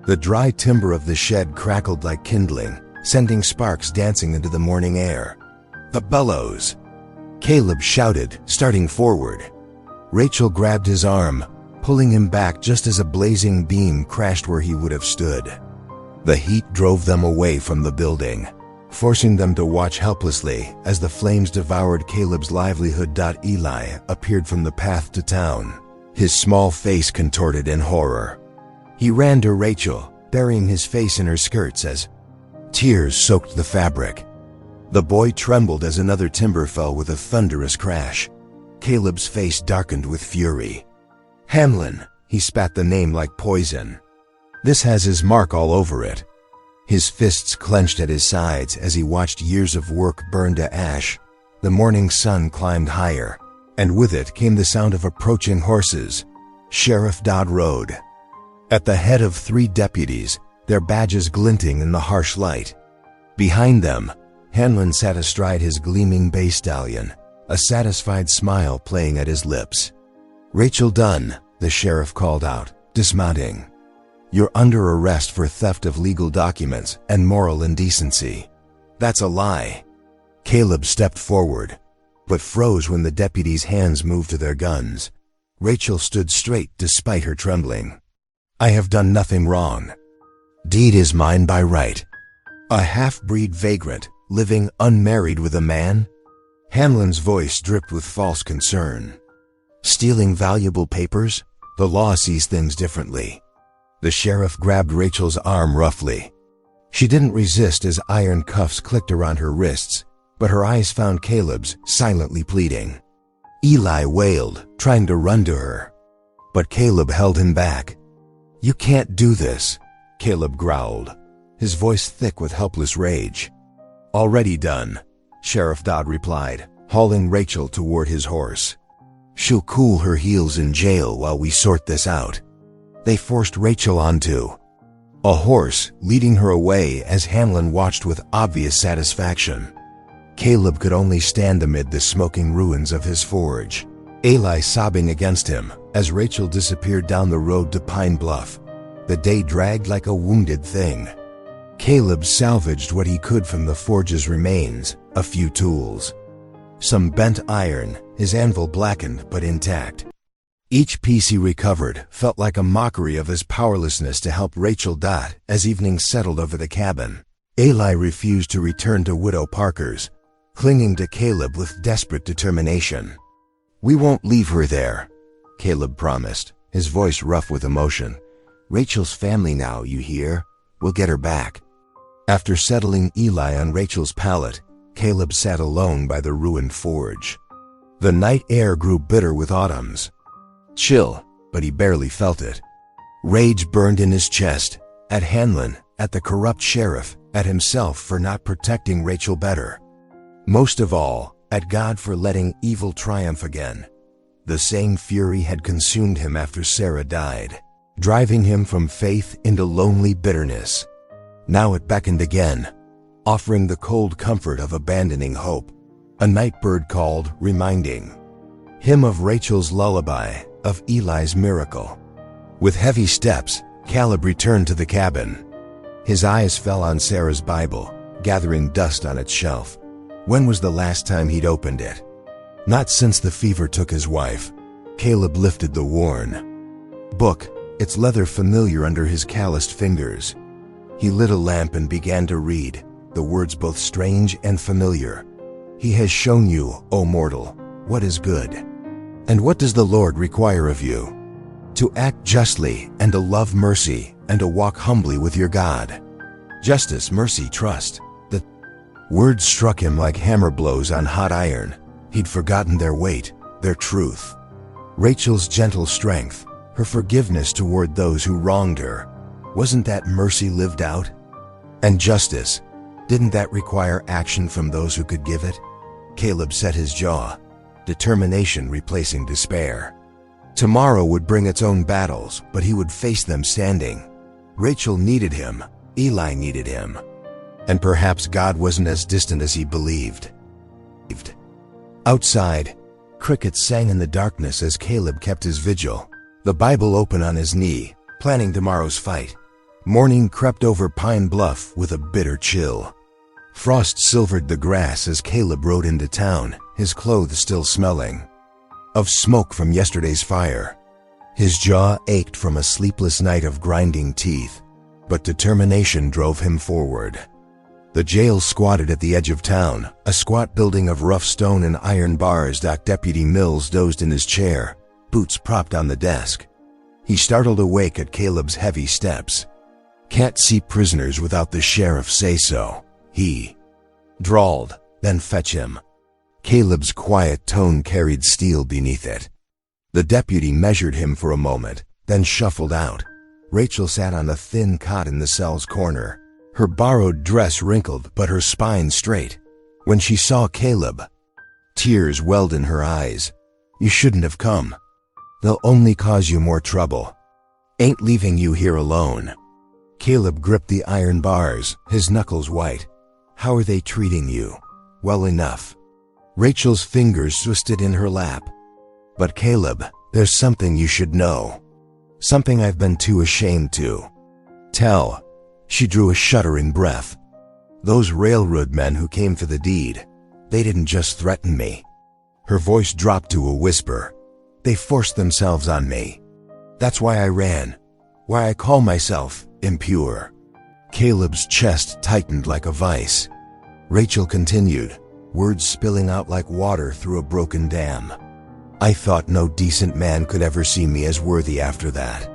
The dry timber of the shed crackled like kindling, sending sparks dancing into the morning air. "The bellows!" Caleb shouted, starting forward. Rachel grabbed his arm, pulling him back just as a blazing beam crashed where he would have stood. The heat drove them away from the building, forcing them to watch helplessly as the flames devoured Caleb's livelihood. Eli appeared from the path to town, his small face contorted in horror. He ran to Rachel, burying his face in her skirts as tears soaked the fabric. The boy trembled as another timber fell with a thunderous crash. Caleb's face darkened with fury. "Hanlon," he spat the name like poison. "This has his mark all over it." His fists clenched at his sides as he watched years of work burn to ash. The morning sun climbed higher, and with it came the sound of approaching horses. Sheriff Dodd rode at the head of 3 deputies, their badges glinting in the harsh light. Behind them, Hanlon sat astride his gleaming bay stallion, a satisfied smile playing at his lips. "Rachel Dunn," the sheriff called out, dismounting. "You're under arrest for theft of legal documents and moral indecency." "That's a lie." Caleb stepped forward, but froze when the deputies' hands moved to their guns. Rachel stood straight despite her trembling. "I have done nothing wrong. Deed is mine by right. A half-breed vagrant, living unmarried with a man?" Hanlon's voice dripped with false concern. "Stealing valuable papers? The law sees things differently." The sheriff grabbed Rachel's arm roughly. She didn't resist as iron cuffs clicked around her wrists, but her eyes found Caleb's, silently pleading. Eli wailed, trying to run to her, but Caleb held him back. "You can't do this," Caleb growled, his voice thick with helpless rage. "Already done," Sheriff Dodd replied, hauling Rachel toward his horse. She'll cool her heels in jail while we sort this out. They forced Rachel onto a horse, leading her away as Hanlon watched with obvious satisfaction. Caleb could only stand amid the smoking ruins of his forge, Eli sobbing against him as Rachel disappeared down the road to Pine Bluff. The day dragged like a wounded thing. Caleb salvaged what he could from the forge's remains, a few tools. Some bent iron, his anvil blackened but intact. Each piece he recovered felt like a mockery of his powerlessness to help Rachel. As evening settled over the cabin, Eli refused to return to Widow Parker's, clinging to Caleb with desperate determination. "We won't leave her there," Caleb promised, his voice rough with emotion. "Rachel's family now, you hear? We'll get her back." After settling Eli on Rachel's pallet, Caleb sat alone by the ruined forge. The night air grew bitter with autumn's chill, but he barely felt it. Rage burned in his chest, at Hanlon, at the corrupt sheriff, at himself for not protecting Rachel better. Most of all, at God for letting evil triumph again. The same fury had consumed him after Sarah died, driving him from faith into lonely bitterness. Now it beckoned again, offering the cold comfort of abandoning hope. A night bird called, reminding him of Rachel's lullaby, of Eli's miracle. With heavy steps, Caleb returned to the cabin. His eyes fell on Sarah's Bible, gathering dust on its shelf. When was the last time he'd opened it? Not since the fever took his wife. Caleb lifted the worn book, its leather familiar under his calloused fingers. He lit a lamp and began to read, the words both strange and familiar. "He has shown you, O mortal, what is good. And what does the Lord require of you? To act justly, and to love mercy, and to walk humbly with your God. Justice, mercy, trust." The words struck him like hammer blows on hot iron. He'd forgotten their weight, their truth. Rachel's gentle strength, her forgiveness toward those who wronged her. Wasn't that mercy lived out? And justice, didn't that require action from those who could give it? Caleb set his jaw, determination replacing despair. Tomorrow would bring its own battles, but he would face them standing. Rachel needed him, Eli needed him. And perhaps God wasn't as distant as he believed. Outside, crickets sang in the darkness as Caleb kept his vigil, the Bible open on his knee, planning tomorrow's fight. Morning crept over Pine Bluff with a bitter chill. Frost silvered the grass as Caleb rode into town, his clothes still smelling of smoke from yesterday's fire. His jaw ached from a sleepless night of grinding teeth, but determination drove him forward. The jail squatted at the edge of town, a squat building of rough stone and iron bars. Deputy Mills dozed in his chair, boots propped on the desk. He startled awake at Caleb's heavy steps. "Can't see prisoners without the sheriff say so," he drawled. "Then fetch him." Caleb's quiet tone carried steel beneath it. The deputy measured him for a moment, then shuffled out. Rachel sat on a thin cot in the cell's corner, her borrowed dress wrinkled but her spine straight. When she saw Caleb, tears welled in her eyes. "You shouldn't have come. They'll only cause you more trouble. Ain't leaving you here alone." Caleb gripped the iron bars, his knuckles white. "How are they treating you?" "Well enough." Rachel's fingers twisted in her lap. "But Caleb, there's something you should know. Something I've been too ashamed to tell." She drew a shuddering breath. "Those railroad men who came for the deed, they didn't just threaten me." Her voice dropped to a whisper. "They forced themselves on me. That's why I ran. Why I call myself impure." Caleb's chest tightened like a vice. Rachel continued, words spilling out like water through a broken dam. "I thought no decent man could ever see me as worthy after that.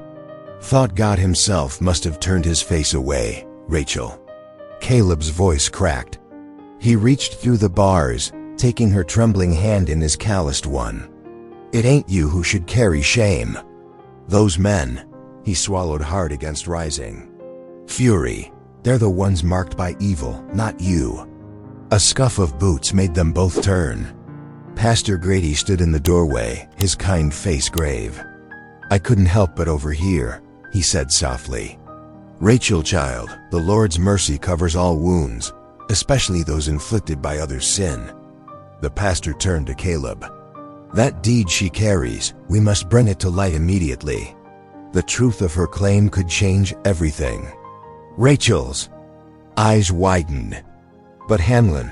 Thought God himself must have turned his face away, Rachel." Caleb's voice cracked. He reached through the bars, taking her trembling hand in his calloused one. "It ain't you who should carry shame. Those men," he swallowed hard against rising fury, "they're the ones marked by evil, not you." A scuff of boots made them both turn. Pastor Grady stood in the doorway, his kind face grave. "I couldn't help but overhear," he said softly. "Rachel, child, the Lord's mercy covers all wounds, especially those inflicted by others' sin." The pastor turned to Caleb. "That deed she carries, we must bring it to light immediately. The truth of her claim could change everything." Rachel's eyes widened. "But Hanlon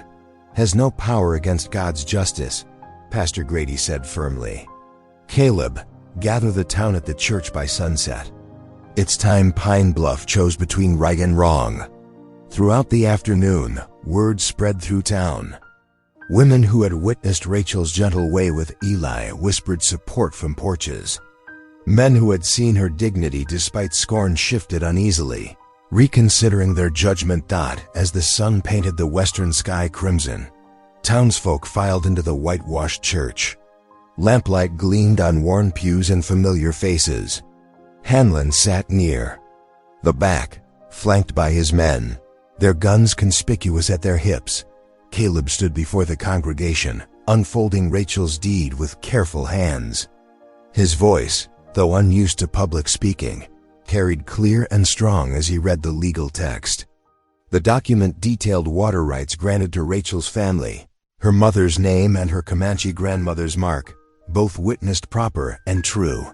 has no power against God's justice," Pastor Grady said firmly. "Caleb, gather the town at the church by sunset. It's time Pine Bluff chose between right and wrong." Throughout the afternoon, word spread through town. Women who had witnessed Rachel's gentle way with Eli whispered support from porches. Men who had seen her dignity despite scorn shifted uneasily, reconsidering their judgment. As the sun painted the western sky crimson, townsfolk filed into the whitewashed church. Lamplight gleamed on worn pews and familiar faces. Hanlon sat near the back, flanked by his men, their guns conspicuous at their hips. Caleb stood before the congregation, unfolding Rachel's deed with careful hands. His voice, though unused to public speaking, carried clear and strong as he read the legal text. The document detailed water rights granted to Rachel's family, her mother's name and her Comanche grandmother's mark, both witnessed proper and true.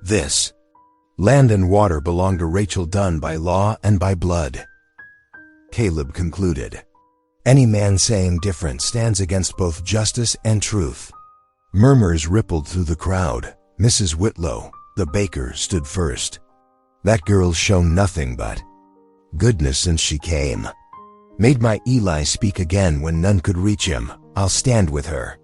This land and water belonged to Rachel Dunn by law and by blood. Caleb concluded, "Any man saying different stands against both justice and truth." Murmurs rippled through the crowd. Mrs. Whitlow, the baker, stood first. "That girl's shown nothing but goodness since she came. Made my Eli speak again when none could reach him. I'll stand with her."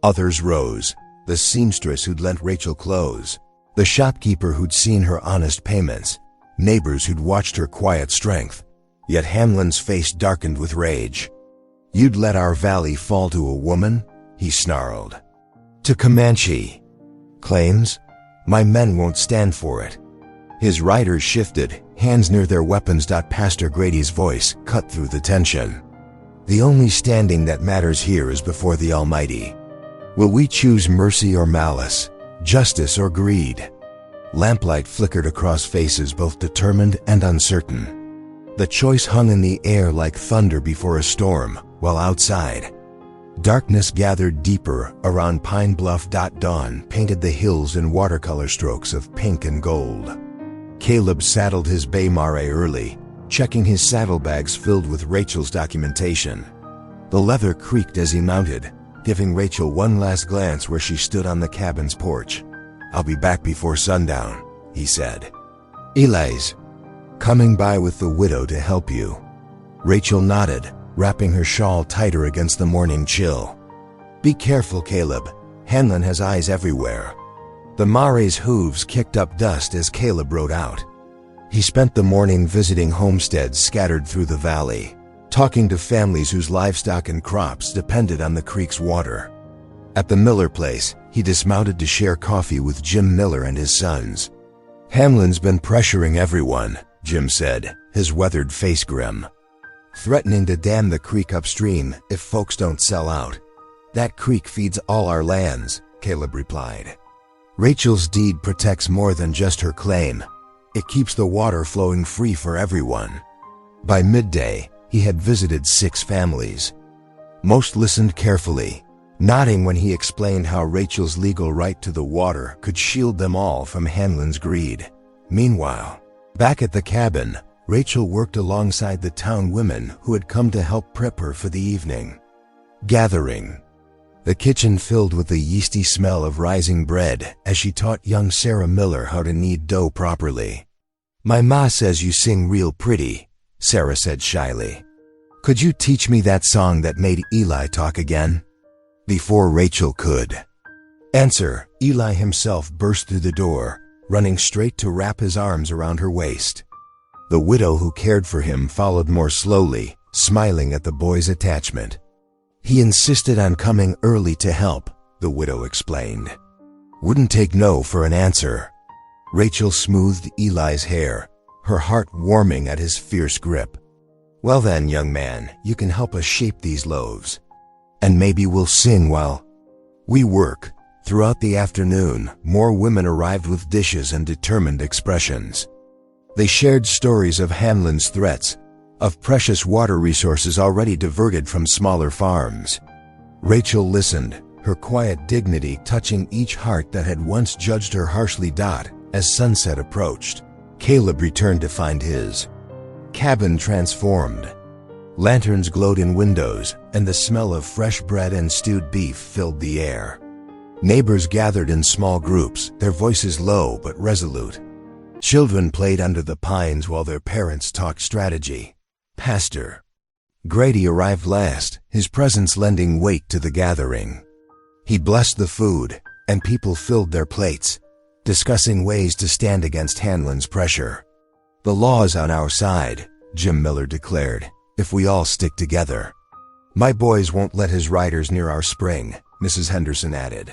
Others rose. The seamstress who'd lent Rachel clothes, the shopkeeper who'd seen her honest payments, neighbors who'd watched her quiet strength. Yet Hanlon's face darkened with rage. "You'd let our valley fall to a woman?" he snarled. "To Comanche claims? My men won't stand for it." His riders shifted, hands near their weapons. Pastor Grady's voice cut through the tension. "The only standing that matters here is before the Almighty. Will we choose mercy or malice, justice or greed?" Lamplight flickered across faces both determined and uncertain. The choice hung in the air like thunder before a storm, while outside, darkness gathered deeper around Pine Bluff. Dawn painted the hills in watercolor strokes of pink and gold. Caleb saddled his bay mare early, checking his saddlebags filled with Rachel's documentation. The leather creaked as he mounted, giving Rachel one last glance where she stood on the cabin's porch. "I'll be back before sundown," he said. "Eli's coming by with the widow to help you." Rachel nodded, wrapping her shawl tighter against the morning chill. "Be careful, Caleb. Hanlon has eyes everywhere." The mare's hooves kicked up dust as Caleb rode out. He spent the morning visiting homesteads scattered through the valley, talking to families whose livestock and crops depended on the creek's water. At the Miller place, he dismounted to share coffee with Jim Miller and his sons. "Hanlon's been pressuring everyone," Jim said, his weathered face grim. "Threatening to dam the creek upstream if folks don't sell out." "That creek feeds all our lands," Caleb replied. "Rachel's deed protects more than just her claim. It keeps the water flowing free for everyone." By midday, he had visited 6 families. Most listened carefully, nodding when he explained how Rachel's legal right to the water could shield them all from Hanlon's greed. Meanwhile, back at the cabin, Rachel worked alongside the town women who had come to help prep her for the evening gathering. The kitchen filled with the yeasty smell of rising bread as she taught young Sarah Miller how to knead dough properly. "My ma says you sing real pretty," Sarah said shyly. "Could you teach me that song that made Eli talk again?" Before Rachel could answer, Eli himself burst through the door, running straight to wrap his arms around her waist. The widow who cared for him followed more slowly, smiling at the boy's attachment. "He insisted on coming early to help," the widow explained. "Wouldn't take no for an answer." Rachel smoothed Eli's hair, her heart warming at his fierce grip. "Well then, young man, you can help us shape these loaves. And maybe we'll sing while..." We work. Throughout the afternoon, more women arrived with dishes and determined expressions. They shared stories of Hanlon's threats, of precious water resources already diverted from smaller farms. Rachel listened, her quiet dignity touching each heart that had once judged her harshly. As sunset approached, Caleb returned to find his cabin transformed. Lanterns glowed in windows, and the smell of fresh bread and stewed beef filled the air. Neighbors gathered in small groups, their voices low but resolute. Children played under the pines while their parents talked strategy. Pastor Grady arrived last, his presence lending weight to the gathering. He blessed the food, and people filled their plates, discussing ways to stand against Hanlon's pressure. "The law is on our side," Jim Miller declared, "if we all stick together." "My boys won't let his riders near our spring," Mrs. Henderson added.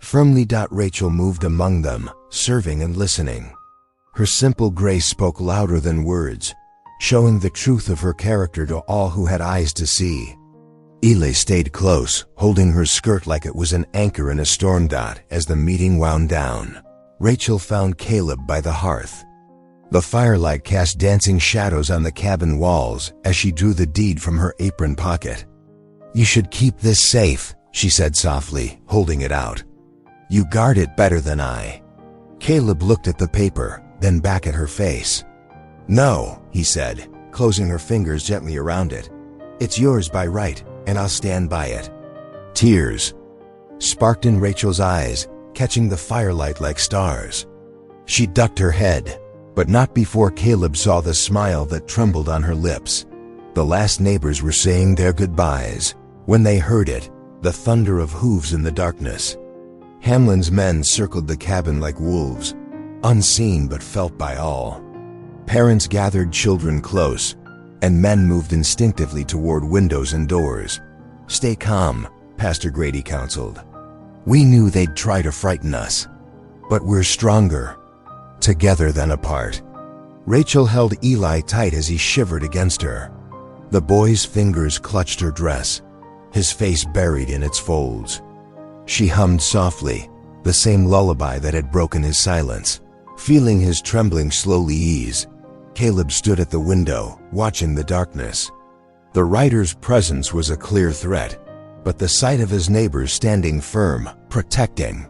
Firmly, Rachel moved among them, serving and listening. Her simple grace spoke louder than words, showing the truth of her character to all who had eyes to see. Eli stayed close, holding her skirt like it was an anchor in a storm. As the meeting wound down, Rachel found Caleb by the hearth. The firelight cast dancing shadows on the cabin walls as she drew the deed from her apron pocket. "You should keep this safe," she said softly, holding it out. "You guard it better than I." Caleb looked at the paper, then back at her face. "No," he said, closing her fingers gently around it. "It's yours by right, and I'll stand by it." Tears sparked in Rachel's eyes, catching the firelight like stars. She ducked her head, but not before Caleb saw the smile that trembled on her lips. The last neighbors were saying their goodbyes. When they heard it, the thunder of hooves in the darkness. Hanlon's men circled the cabin like wolves, unseen but felt by all. Parents gathered children close, and men moved instinctively toward windows and doors. "Stay calm," Pastor Grady counseled. "We knew they'd try to frighten us, but we're stronger together than apart." Rachel held Eli tight as he shivered against her. The boy's fingers clutched her dress, his face buried in its folds. She hummed softly, the same lullaby that had broken his silence. Feeling his trembling slowly ease, Caleb stood at the window, watching the darkness. The rider's presence was a clear threat, but the sight of his neighbors standing firm, protecting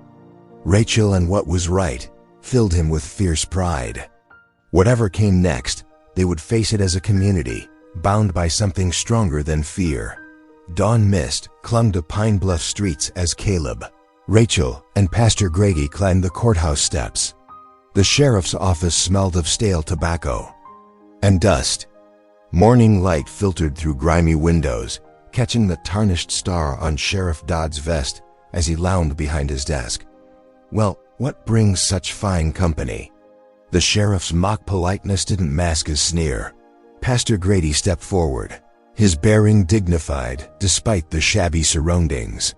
Rachel and what was right, filled him with fierce pride. Whatever came next, they would face it as a community, bound by something stronger than fear. Dawn mist clung to Pine Bluff streets as Caleb, Rachel, and Pastor Grady climbed the courthouse steps. The sheriff's office smelled of stale tobacco and dust. Morning light filtered through grimy windows, catching the tarnished star on Sheriff Dodd's vest as he lounged behind his desk. "Well, what brings such fine company?" The sheriff's mock politeness didn't mask his sneer. Pastor Grady stepped forward, his bearing dignified despite the shabby surroundings.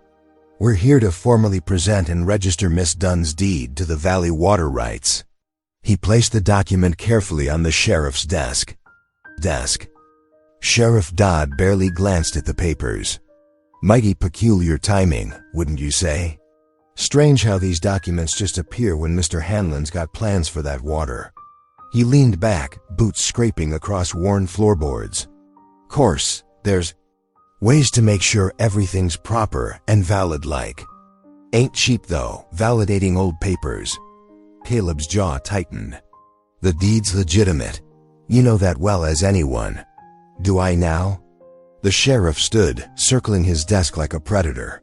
"We're here to formally present and register Miss Dunn's deed to the Valley water rights." He placed the document carefully on the sheriff's desk. Sheriff Dodd barely glanced at the papers. Mighty peculiar timing, wouldn't you say? Strange how these documents just appear when Mr. Hanlon's got plans for that water. He leaned back, boots scraping across worn floorboards. "Course, there's ways to make sure everything's proper and valid like. Ain't cheap though, validating old papers." Caleb's jaw tightened. "The deed's legitimate. You know that well as anyone." "Do I now?" The sheriff stood, circling his desk like a predator.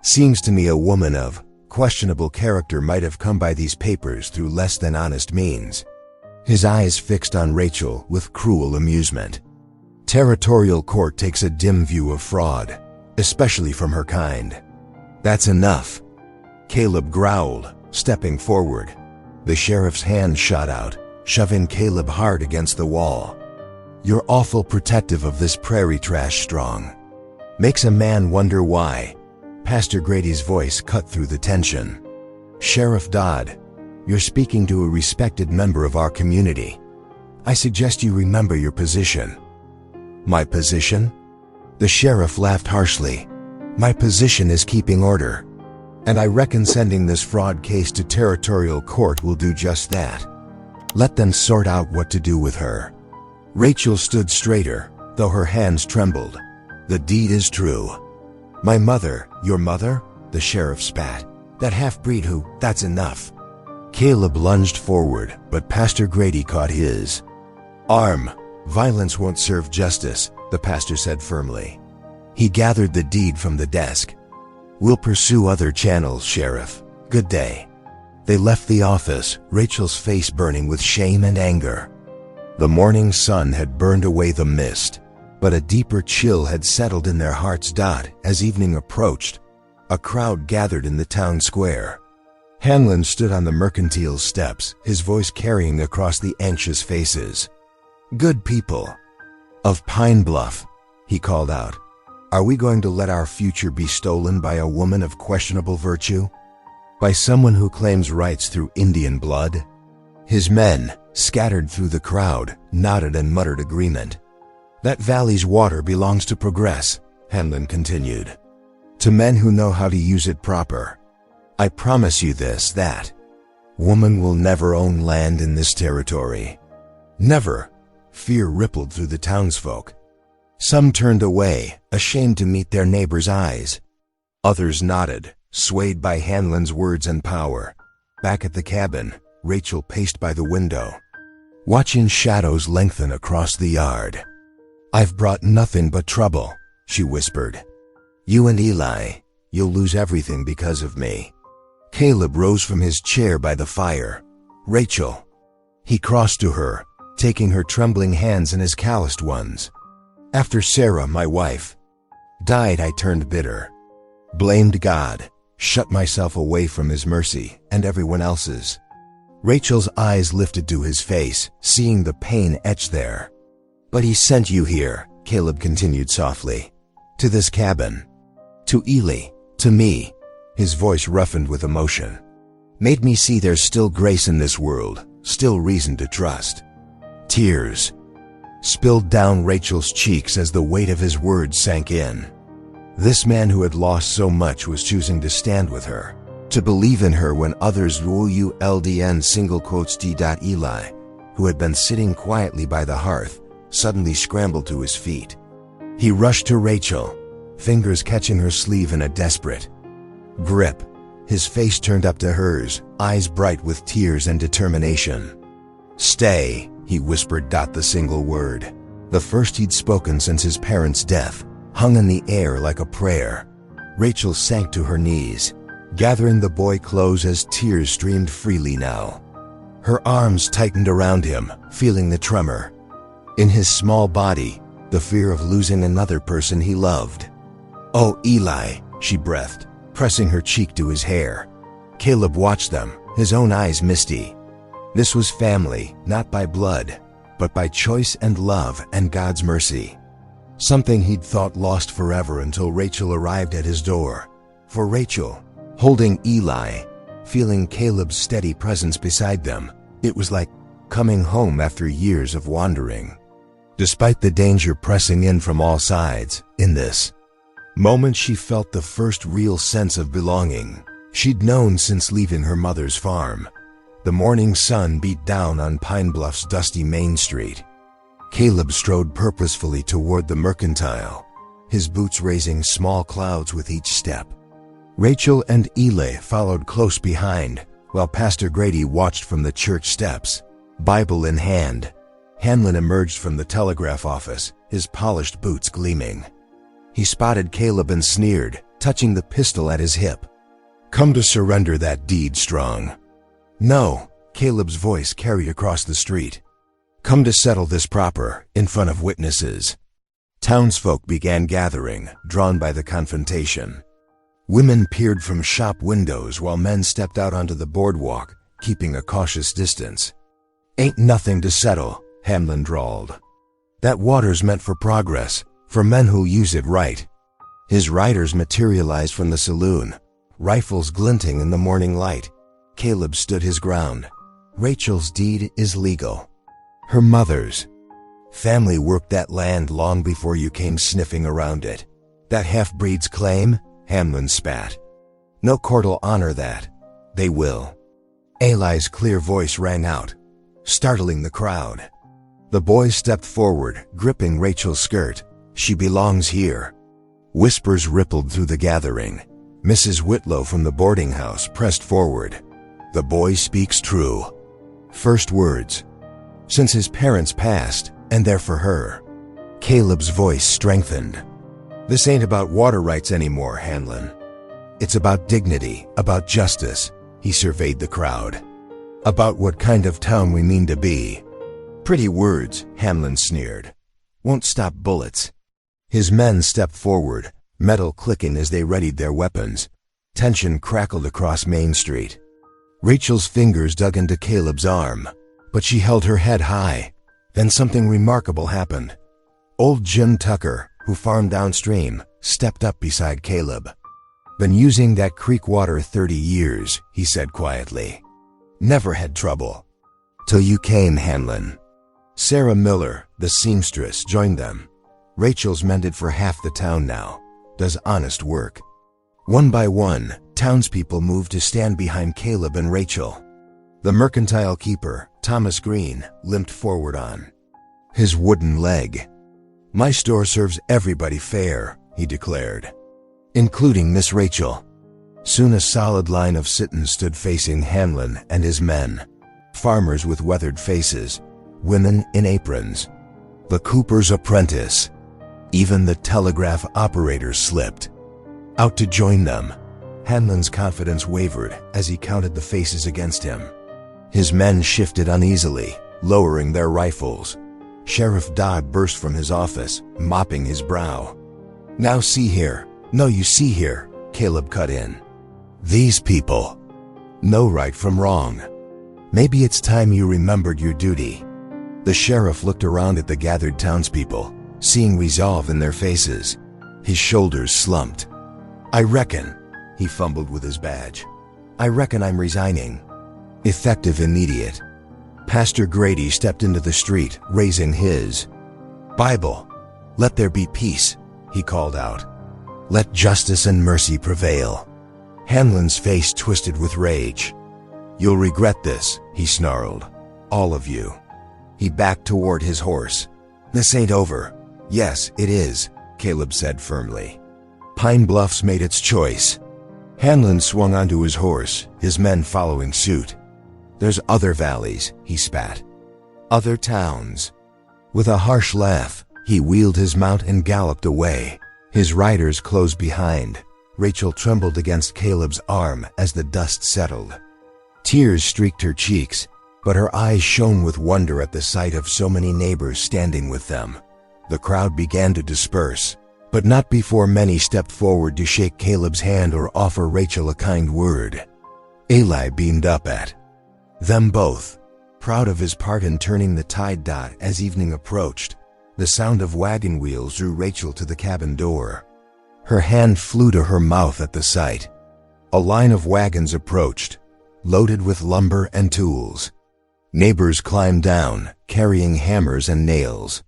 "Seems to me a woman of questionable character might have come by these papers through less than honest means." His eyes fixed on Rachel with cruel amusement. "Territorial court takes a dim view of fraud, especially from her kind." "That's enough," Caleb growled, stepping forward. The sheriff's hand shot out, shoving Caleb hard against the wall. "You're awful protective of this prairie trash strong. Makes a man wonder why." Pastor Grady's voice cut through the tension. "Sheriff Dodd, you're speaking to a respected member of our community. I suggest you remember your position." "My position?" The sheriff laughed harshly. "My position is keeping order. And I reckon sending this fraud case to territorial court will do just that. Let them sort out what to do with her." Rachel stood straighter, though her hands trembled. "The deed is true." "My mother, your mother?" the sheriff spat. "That half-breed who, that's enough." Caleb lunged forward, but Pastor Grady caught his arm. "Violence won't serve justice," the pastor said firmly. He gathered the deed from the desk. "We'll pursue other channels, Sheriff. Good day." They left the office, Rachel's face burning with shame and anger. The morning sun had burned away the mist, but a deeper chill had settled in their hearts. As evening approached, a crowd gathered in the town square. Hanlon stood on the mercantile steps, his voice carrying across the anxious faces. "Good people of Pine Bluff," he called out, "are we going to let our future be stolen by a woman of questionable virtue? By someone who claims rights through Indian blood?" His men, scattered through the crowd, nodded and muttered agreement. "That valley's water belongs to progress," Hanlon continued, "to men who know how to use it proper. I promise you this, that woman will never own land in this territory. Never." Fear rippled through the townsfolk. Some turned away, ashamed to meet their neighbors' eyes. Others nodded, swayed by Hanlon's words and power. Back at the cabin, Rachel paced by the window, watching shadows lengthen across the yard. "I've brought nothing but trouble," she whispered. "You and Eli, you'll lose everything because of me." Caleb rose from his chair by the fire. "Rachel." He crossed to her, taking her trembling hands in his calloused ones. "After Sarah, my wife, died, I turned bitter. Blamed God, shut myself away from His mercy and everyone else's." Rachel's eyes lifted to his face, seeing the pain etched there. "But He sent you here," Caleb continued softly, "to this cabin, to Eli, to me." His voice roughened with emotion. "Made me see there's still grace in this world, still reason to trust." Tears spilled down Rachel's cheeks as the weight of his words sank in. This man who had lost so much was choosing to stand with her, to believe in her when others WULDN single quotes D. Eli, who had been sitting quietly by the hearth, suddenly scrambled to his feet. He rushed to Rachel, fingers catching her sleeve in a desperate grip. His face turned up to hers, eyes bright with tears and determination. "Stay," he whispered. The single word, the first he'd spoken since his parents' death, hung in the air like a prayer. Rachel sank to her knees, gathering the boy close as tears streamed freely now. Her arms tightened around him, feeling the tremor in his small body, the fear of losing another person he loved. "Oh, Eli," she breathed, pressing her cheek to his hair. Caleb watched them, his own eyes misty. This was family, not by blood, but by choice and love and God's mercy. Something he'd thought lost forever until Rachel arrived at his door. For Rachel, holding Eli, feeling Caleb's steady presence beside them, it was like coming home after years of wandering. Despite the danger pressing in from all sides, in this moment she felt the first real sense of belonging she'd known since leaving her mother's farm. The morning sun beat down on Pine Bluff's dusty Main Street. Caleb strode purposefully toward the mercantile, his boots raising small clouds with each step. Rachel and Eli followed close behind, while Pastor Grady watched from the church steps, Bible in hand. Hanlon emerged from the telegraph office, his polished boots gleaming. He spotted Caleb and sneered, touching the pistol at his hip. "Come to surrender that deed, Strong." "No," Caleb's voice carried across the street. "Come to settle this proper, in front of witnesses." Townsfolk began gathering, drawn by the confrontation. Women peered from shop windows while men stepped out onto the boardwalk, keeping a cautious distance. "Ain't nothing to settle," Hamlin drawled. "That water's meant for progress, for men who'll use it right." His riders materialized from the saloon, rifles glinting in the morning light. Caleb stood his ground. "Rachel's deed is legal. Her mother's family worked that land long before you came sniffing around it. That half-breed's claim?" Hamlin spat. No court'll honor that. They will. Eli's clear voice rang out, startling the crowd. The boys stepped forward, gripping Rachel's skirt. She belongs here. Whispers rippled through the gathering. Mrs. Whitlow from the boarding house pressed forward. The boy speaks true. First words. Since his parents passed, and they're for her. Caleb's voice strengthened. This ain't about water rights anymore, Hanlon. It's about dignity, about justice. He surveyed the crowd. About what kind of town we mean to be. Pretty words, Hanlon sneered. Won't stop bullets. His men stepped forward, metal clicking as they readied their weapons. Tension crackled across Main Street. Rachel's fingers dug into Caleb's arm, but she held her head high. Then something remarkable happened. Old Jim Tucker, who farmed downstream, stepped up beside Caleb. Been using that creek water 30 years, he said quietly. Never had trouble. Till you came, Hanlon. Sarah Miller, the seamstress, joined them. Rachel's mended for half the town now, does honest work. One by one, townspeople moved to stand behind Caleb and Rachel. The mercantile keeper, Thomas Green, limped forward on his wooden leg. My store serves everybody fair, he declared, including Miss Rachel. Soon a solid line of sit-ins stood facing Hanlon and his men. Farmers with weathered faces, women in aprons. The cooper's apprentice. Even the telegraph operator slipped. Out to join them. Hanlon's confidence wavered as he counted the faces against him. His men shifted uneasily, lowering their rifles. Sheriff Dodd burst from his office, mopping his brow. Now see here. No, you see here, Caleb cut in. These people know right from wrong. Maybe it's time you remembered your duty. The sheriff looked around at the gathered townspeople, seeing resolve in their faces. His shoulders slumped. I reckon, he fumbled with his badge. I reckon I'm resigning. Effective immediate. Pastor Grady stepped into the street, raising his Bible. Let there be peace, he called out. Let justice and mercy prevail. Hanlon's face twisted with rage. You'll regret this, he snarled. All of you. He backed toward his horse. This ain't over. Yes, it is, Caleb said firmly. Pine Bluff's made its choice. Hanlon swung onto his horse, his men following suit. There's other valleys, he spat. Other towns. With a harsh laugh, he wheeled his mount and galloped away. His riders closed behind. Rachel trembled against Caleb's arm as the dust settled. Tears streaked her cheeks, but her eyes shone with wonder at the sight of so many neighbors standing with them. The crowd began to disperse, but not before many stepped forward to shake Caleb's hand or offer Rachel a kind word. Eli beamed up at them both, proud of his part in turning the tide dot as evening approached. The sound of wagon wheels drew Rachel to the cabin door. Her hand flew to her mouth at the sight. A line of wagons approached, loaded with lumber and tools. Neighbors climbed down, carrying hammers and nails.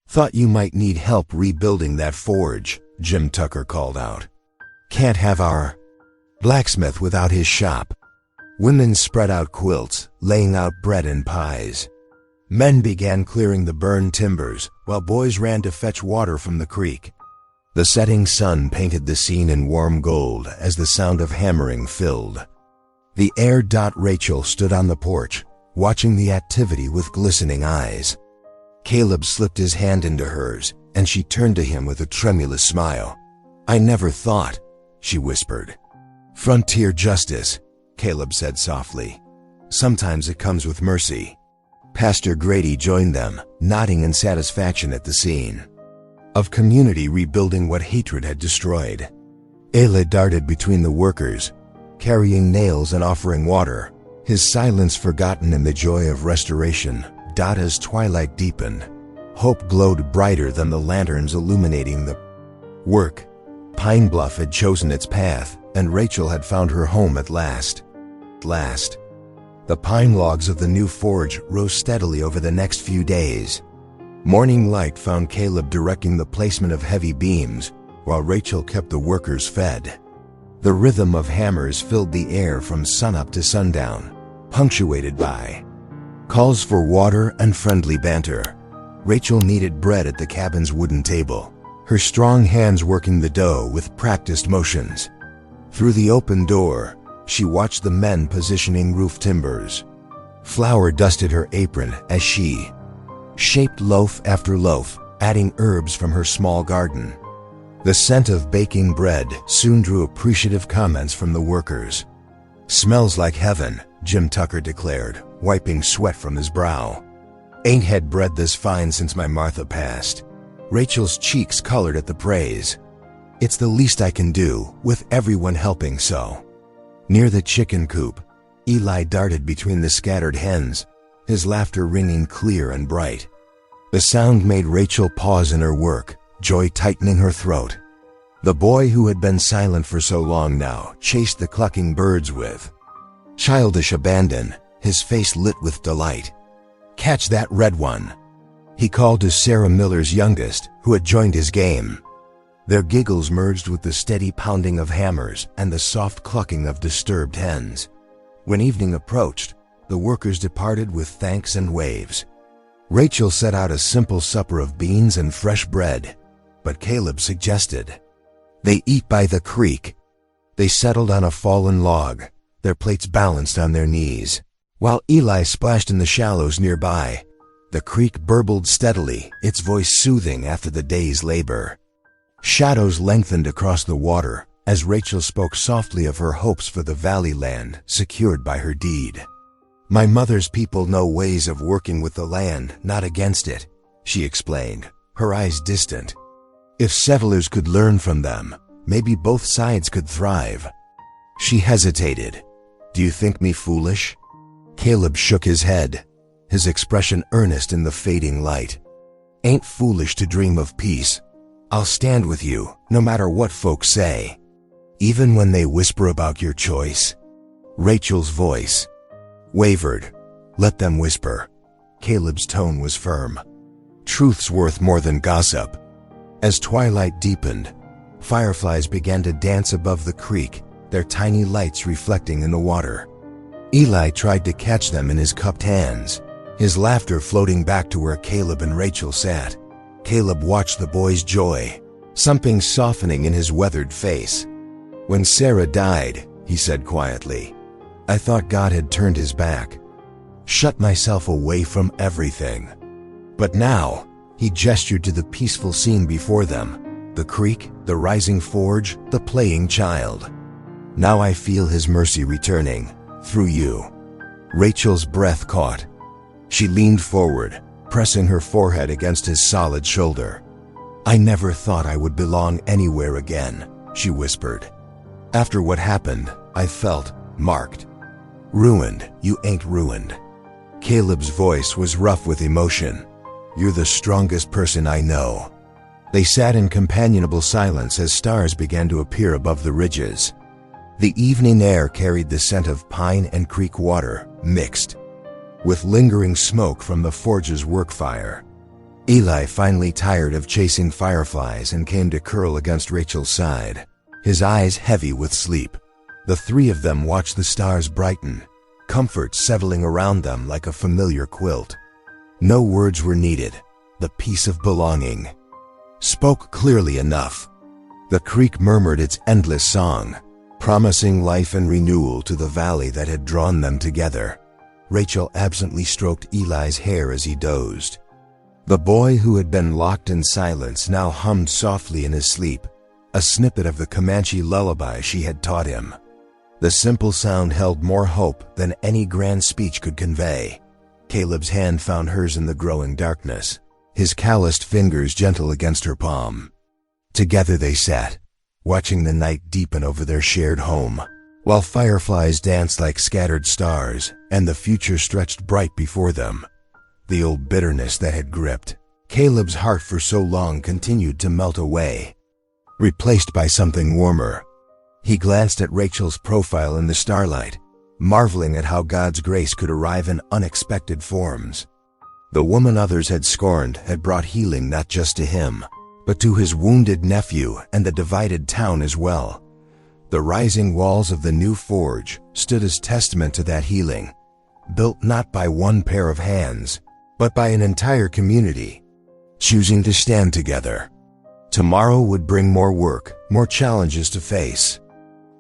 Thought you might need help rebuilding that forge, Jim Tucker called out. Can't have our blacksmith without his shop. Women spread out quilts, laying out bread and pies. Men began clearing the burned timbers, while boys ran to fetch water from the creek. The setting sun painted the scene in warm gold as the sound of hammering filled the air. Rachel stood on the porch, watching the activity with glistening eyes. Caleb slipped his hand into hers, and she turned to him with a tremulous smile. I never thought, she whispered. Frontier justice, Caleb said softly. Sometimes it comes with mercy. Pastor Grady joined them, nodding in satisfaction at the scene of community rebuilding what hatred had destroyed. Eli darted between the workers, carrying nails and offering water, his silence forgotten in the joy of restoration. As twilight deepened, hope glowed brighter than the lanterns illuminating the work. Pine Bluff had chosen its path, and Rachel had found her home at last. The pine logs of the new forge rose steadily over the next few days. Morning light found Caleb directing the placement of heavy beams, while Rachel kept the workers fed. The rhythm of hammers filled the air from sunup to sundown, punctuated by calls for water and friendly banter. Rachel kneaded bread at the cabin's wooden table, her strong hands working the dough with practiced motions. Through the open door, she watched the men positioning roof timbers. Flour dusted her apron as she shaped loaf after loaf, adding herbs from her small garden. The scent of baking bread soon drew appreciative comments from the workers. "Smells like heaven," Jim Tucker declared, wiping sweat from his brow. "Ain't had bread this fine since my Martha passed." Rachel's cheeks colored at the praise. "It's the least I can do, with everyone helping so." Near the chicken coop, Eli darted between the scattered hens, his laughter ringing clear and bright. The sound made Rachel pause in her work, joy tightening her throat. The boy who had been silent for so long now chased the clucking birds with childish abandon, his face lit with delight. "Catch that red one," he called to Sarah Miller's youngest, who had joined his game. Their giggles merged with the steady pounding of hammers and the soft clucking of disturbed hens. When evening approached, the workers departed with thanks and waves. Rachel set out a simple supper of beans and fresh bread, but Caleb suggested they eat by the creek. They settled on a fallen log, their plates balanced on their knees. While Eli splashed in the shallows nearby, the creek burbled steadily, its voice soothing after the day's labor. Shadows lengthened across the water as Rachel spoke softly of her hopes for the valley land secured by her deed. "My mother's people know ways of working with the land, not against it," she explained, her eyes distant. "If settlers could learn from them, maybe both sides could thrive." She hesitated. "Do you think me foolish?" Caleb shook his head, his expression earnest in the fading light. "Ain't foolish to dream of peace. I'll stand with you, no matter what folks say, even when they whisper about your choice." Rachel's voice wavered. "Let them whisper." Caleb's tone was firm. "Truth's worth more than gossip." As twilight deepened, fireflies began to dance above the creek, their tiny lights reflecting in the water. Eli tried to catch them in his cupped hands, his laughter floating back to where Caleb and Rachel sat. Caleb watched the boy's joy, something softening in his weathered face. "When Sarah died," he said quietly, "I thought God had turned his back, shut myself away from everything. But now," he gestured to the peaceful scene before them, the creek, the rising forge, the playing child. "Now I feel his mercy returning, through you." Rachel's breath caught. She leaned forward, pressing her forehead against his solid shoulder. "I never thought I would belong anywhere again," she whispered. "After what happened, I felt marked. Ruined. You ain't ruined." Caleb's voice was rough with emotion. "You're the strongest person I know." They sat in companionable silence as stars began to appear above the ridges. The evening air carried the scent of pine and creek water, mixed with lingering smoke from the forge's work fire. Eli finally tired of chasing fireflies and came to curl against Rachel's side, his eyes heavy with sleep. The three of them watched the stars brighten, comfort settling around them like a familiar quilt. No words were needed. The peace of belonging spoke clearly enough. The creek murmured its endless song, promising life and renewal to the valley that had drawn them together. Rachel absently stroked Eli's hair as he dozed. The boy who had been locked in silence now hummed softly in his sleep, a snippet of the Comanche lullaby she had taught him. The simple sound held more hope than any grand speech could convey. Caleb's hand found hers in the growing darkness, his calloused fingers gentle against her palm. Together they sat, watching the night deepen over their shared home, while fireflies danced like scattered stars and the future stretched bright before them. The old bitterness that had gripped Caleb's heart for so long continued to melt away, replaced by something warmer. He glanced at Rachel's profile in the starlight, marveling at how God's grace could arrive in unexpected forms. The woman others had scorned had brought healing not just to him, but to his wounded nephew and the divided town as well. The rising walls of the new forge stood as testament to that healing, built not by one pair of hands, but by an entire community, choosing to stand together. Tomorrow would bring more work, more challenges to face.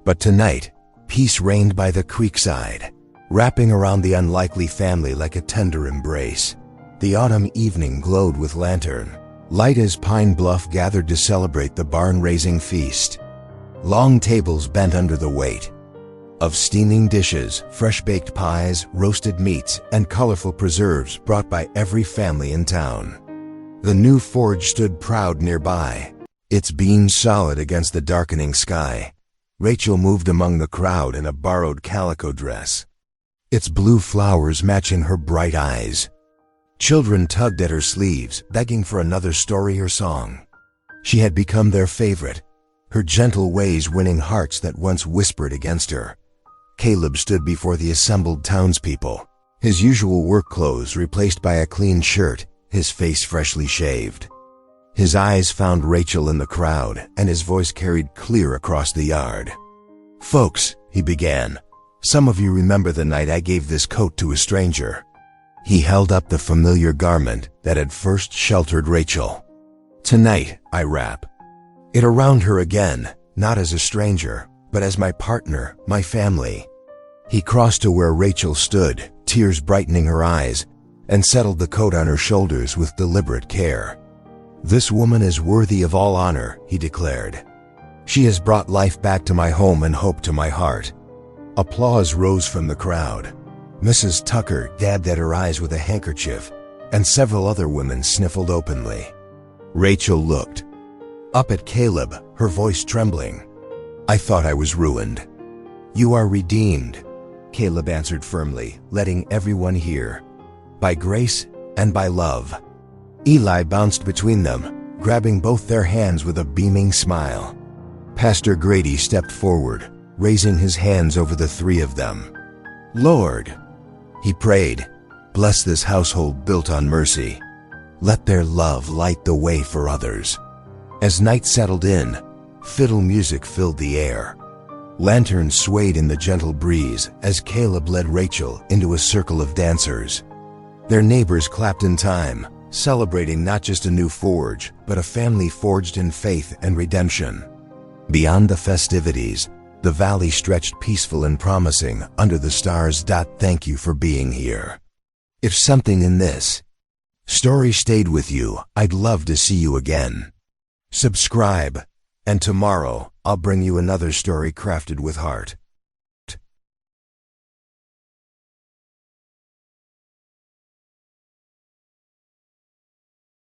But tonight, peace reigned by the creekside, wrapping around the unlikely family like a tender embrace. The autumn evening glowed with lantern, light as Pine Bluff gathered to celebrate the barn-raising feast. Long tables bent under the weight of steaming dishes, fresh-baked pies, roasted meats, and colorful preserves brought by every family in town. The new forge stood proud nearby, its beams solid against the darkening sky. Rachel moved among the crowd in a borrowed calico dress, its blue flowers matching her bright eyes. Children tugged at her sleeves, begging for another story or song. She had become their favorite, her gentle ways winning hearts that once whispered against her. Caleb stood before the assembled townspeople, his usual work clothes replaced by a clean shirt, his face freshly shaved. His eyes found Rachel in the crowd, and his voice carried clear across the yard. "Folks," he began, "some of you remember the night I gave this coat to a stranger." He held up the familiar garment that had first sheltered Rachel. "Tonight, I wrap it around her again, not as a stranger, but as my partner, my family." He crossed to where Rachel stood, tears brightening her eyes, and settled the coat on her shoulders with deliberate care. "This woman is worthy of all honor," he declared. "She has brought life back to my home and hope to my heart." Applause rose from the crowd. Mrs. Tucker dabbed at her eyes with a handkerchief, and several other women sniffled openly. Rachel looked up at Caleb, her voice trembling. "I thought I was ruined." "You are redeemed," Caleb answered firmly, letting everyone hear. "By grace and by love." Eli bounced between them, grabbing both their hands with a beaming smile. Pastor Grady stepped forward, raising his hands over the three of them. "Lord," he prayed, "bless this household built on mercy. Let their love light the way for others." As night settled in, fiddle music filled the air. Lanterns swayed in the gentle breeze as Caleb led Rachel into a circle of dancers. Their neighbors clapped in time, celebrating not just a new forge, but a family forged in faith and redemption. Beyond the festivities, the valley stretched peaceful and promising under the stars. Thank you for being here. If something in this story stayed with you, I'd love to see you again. Subscribe, and tomorrow I'll bring you another story crafted with heart.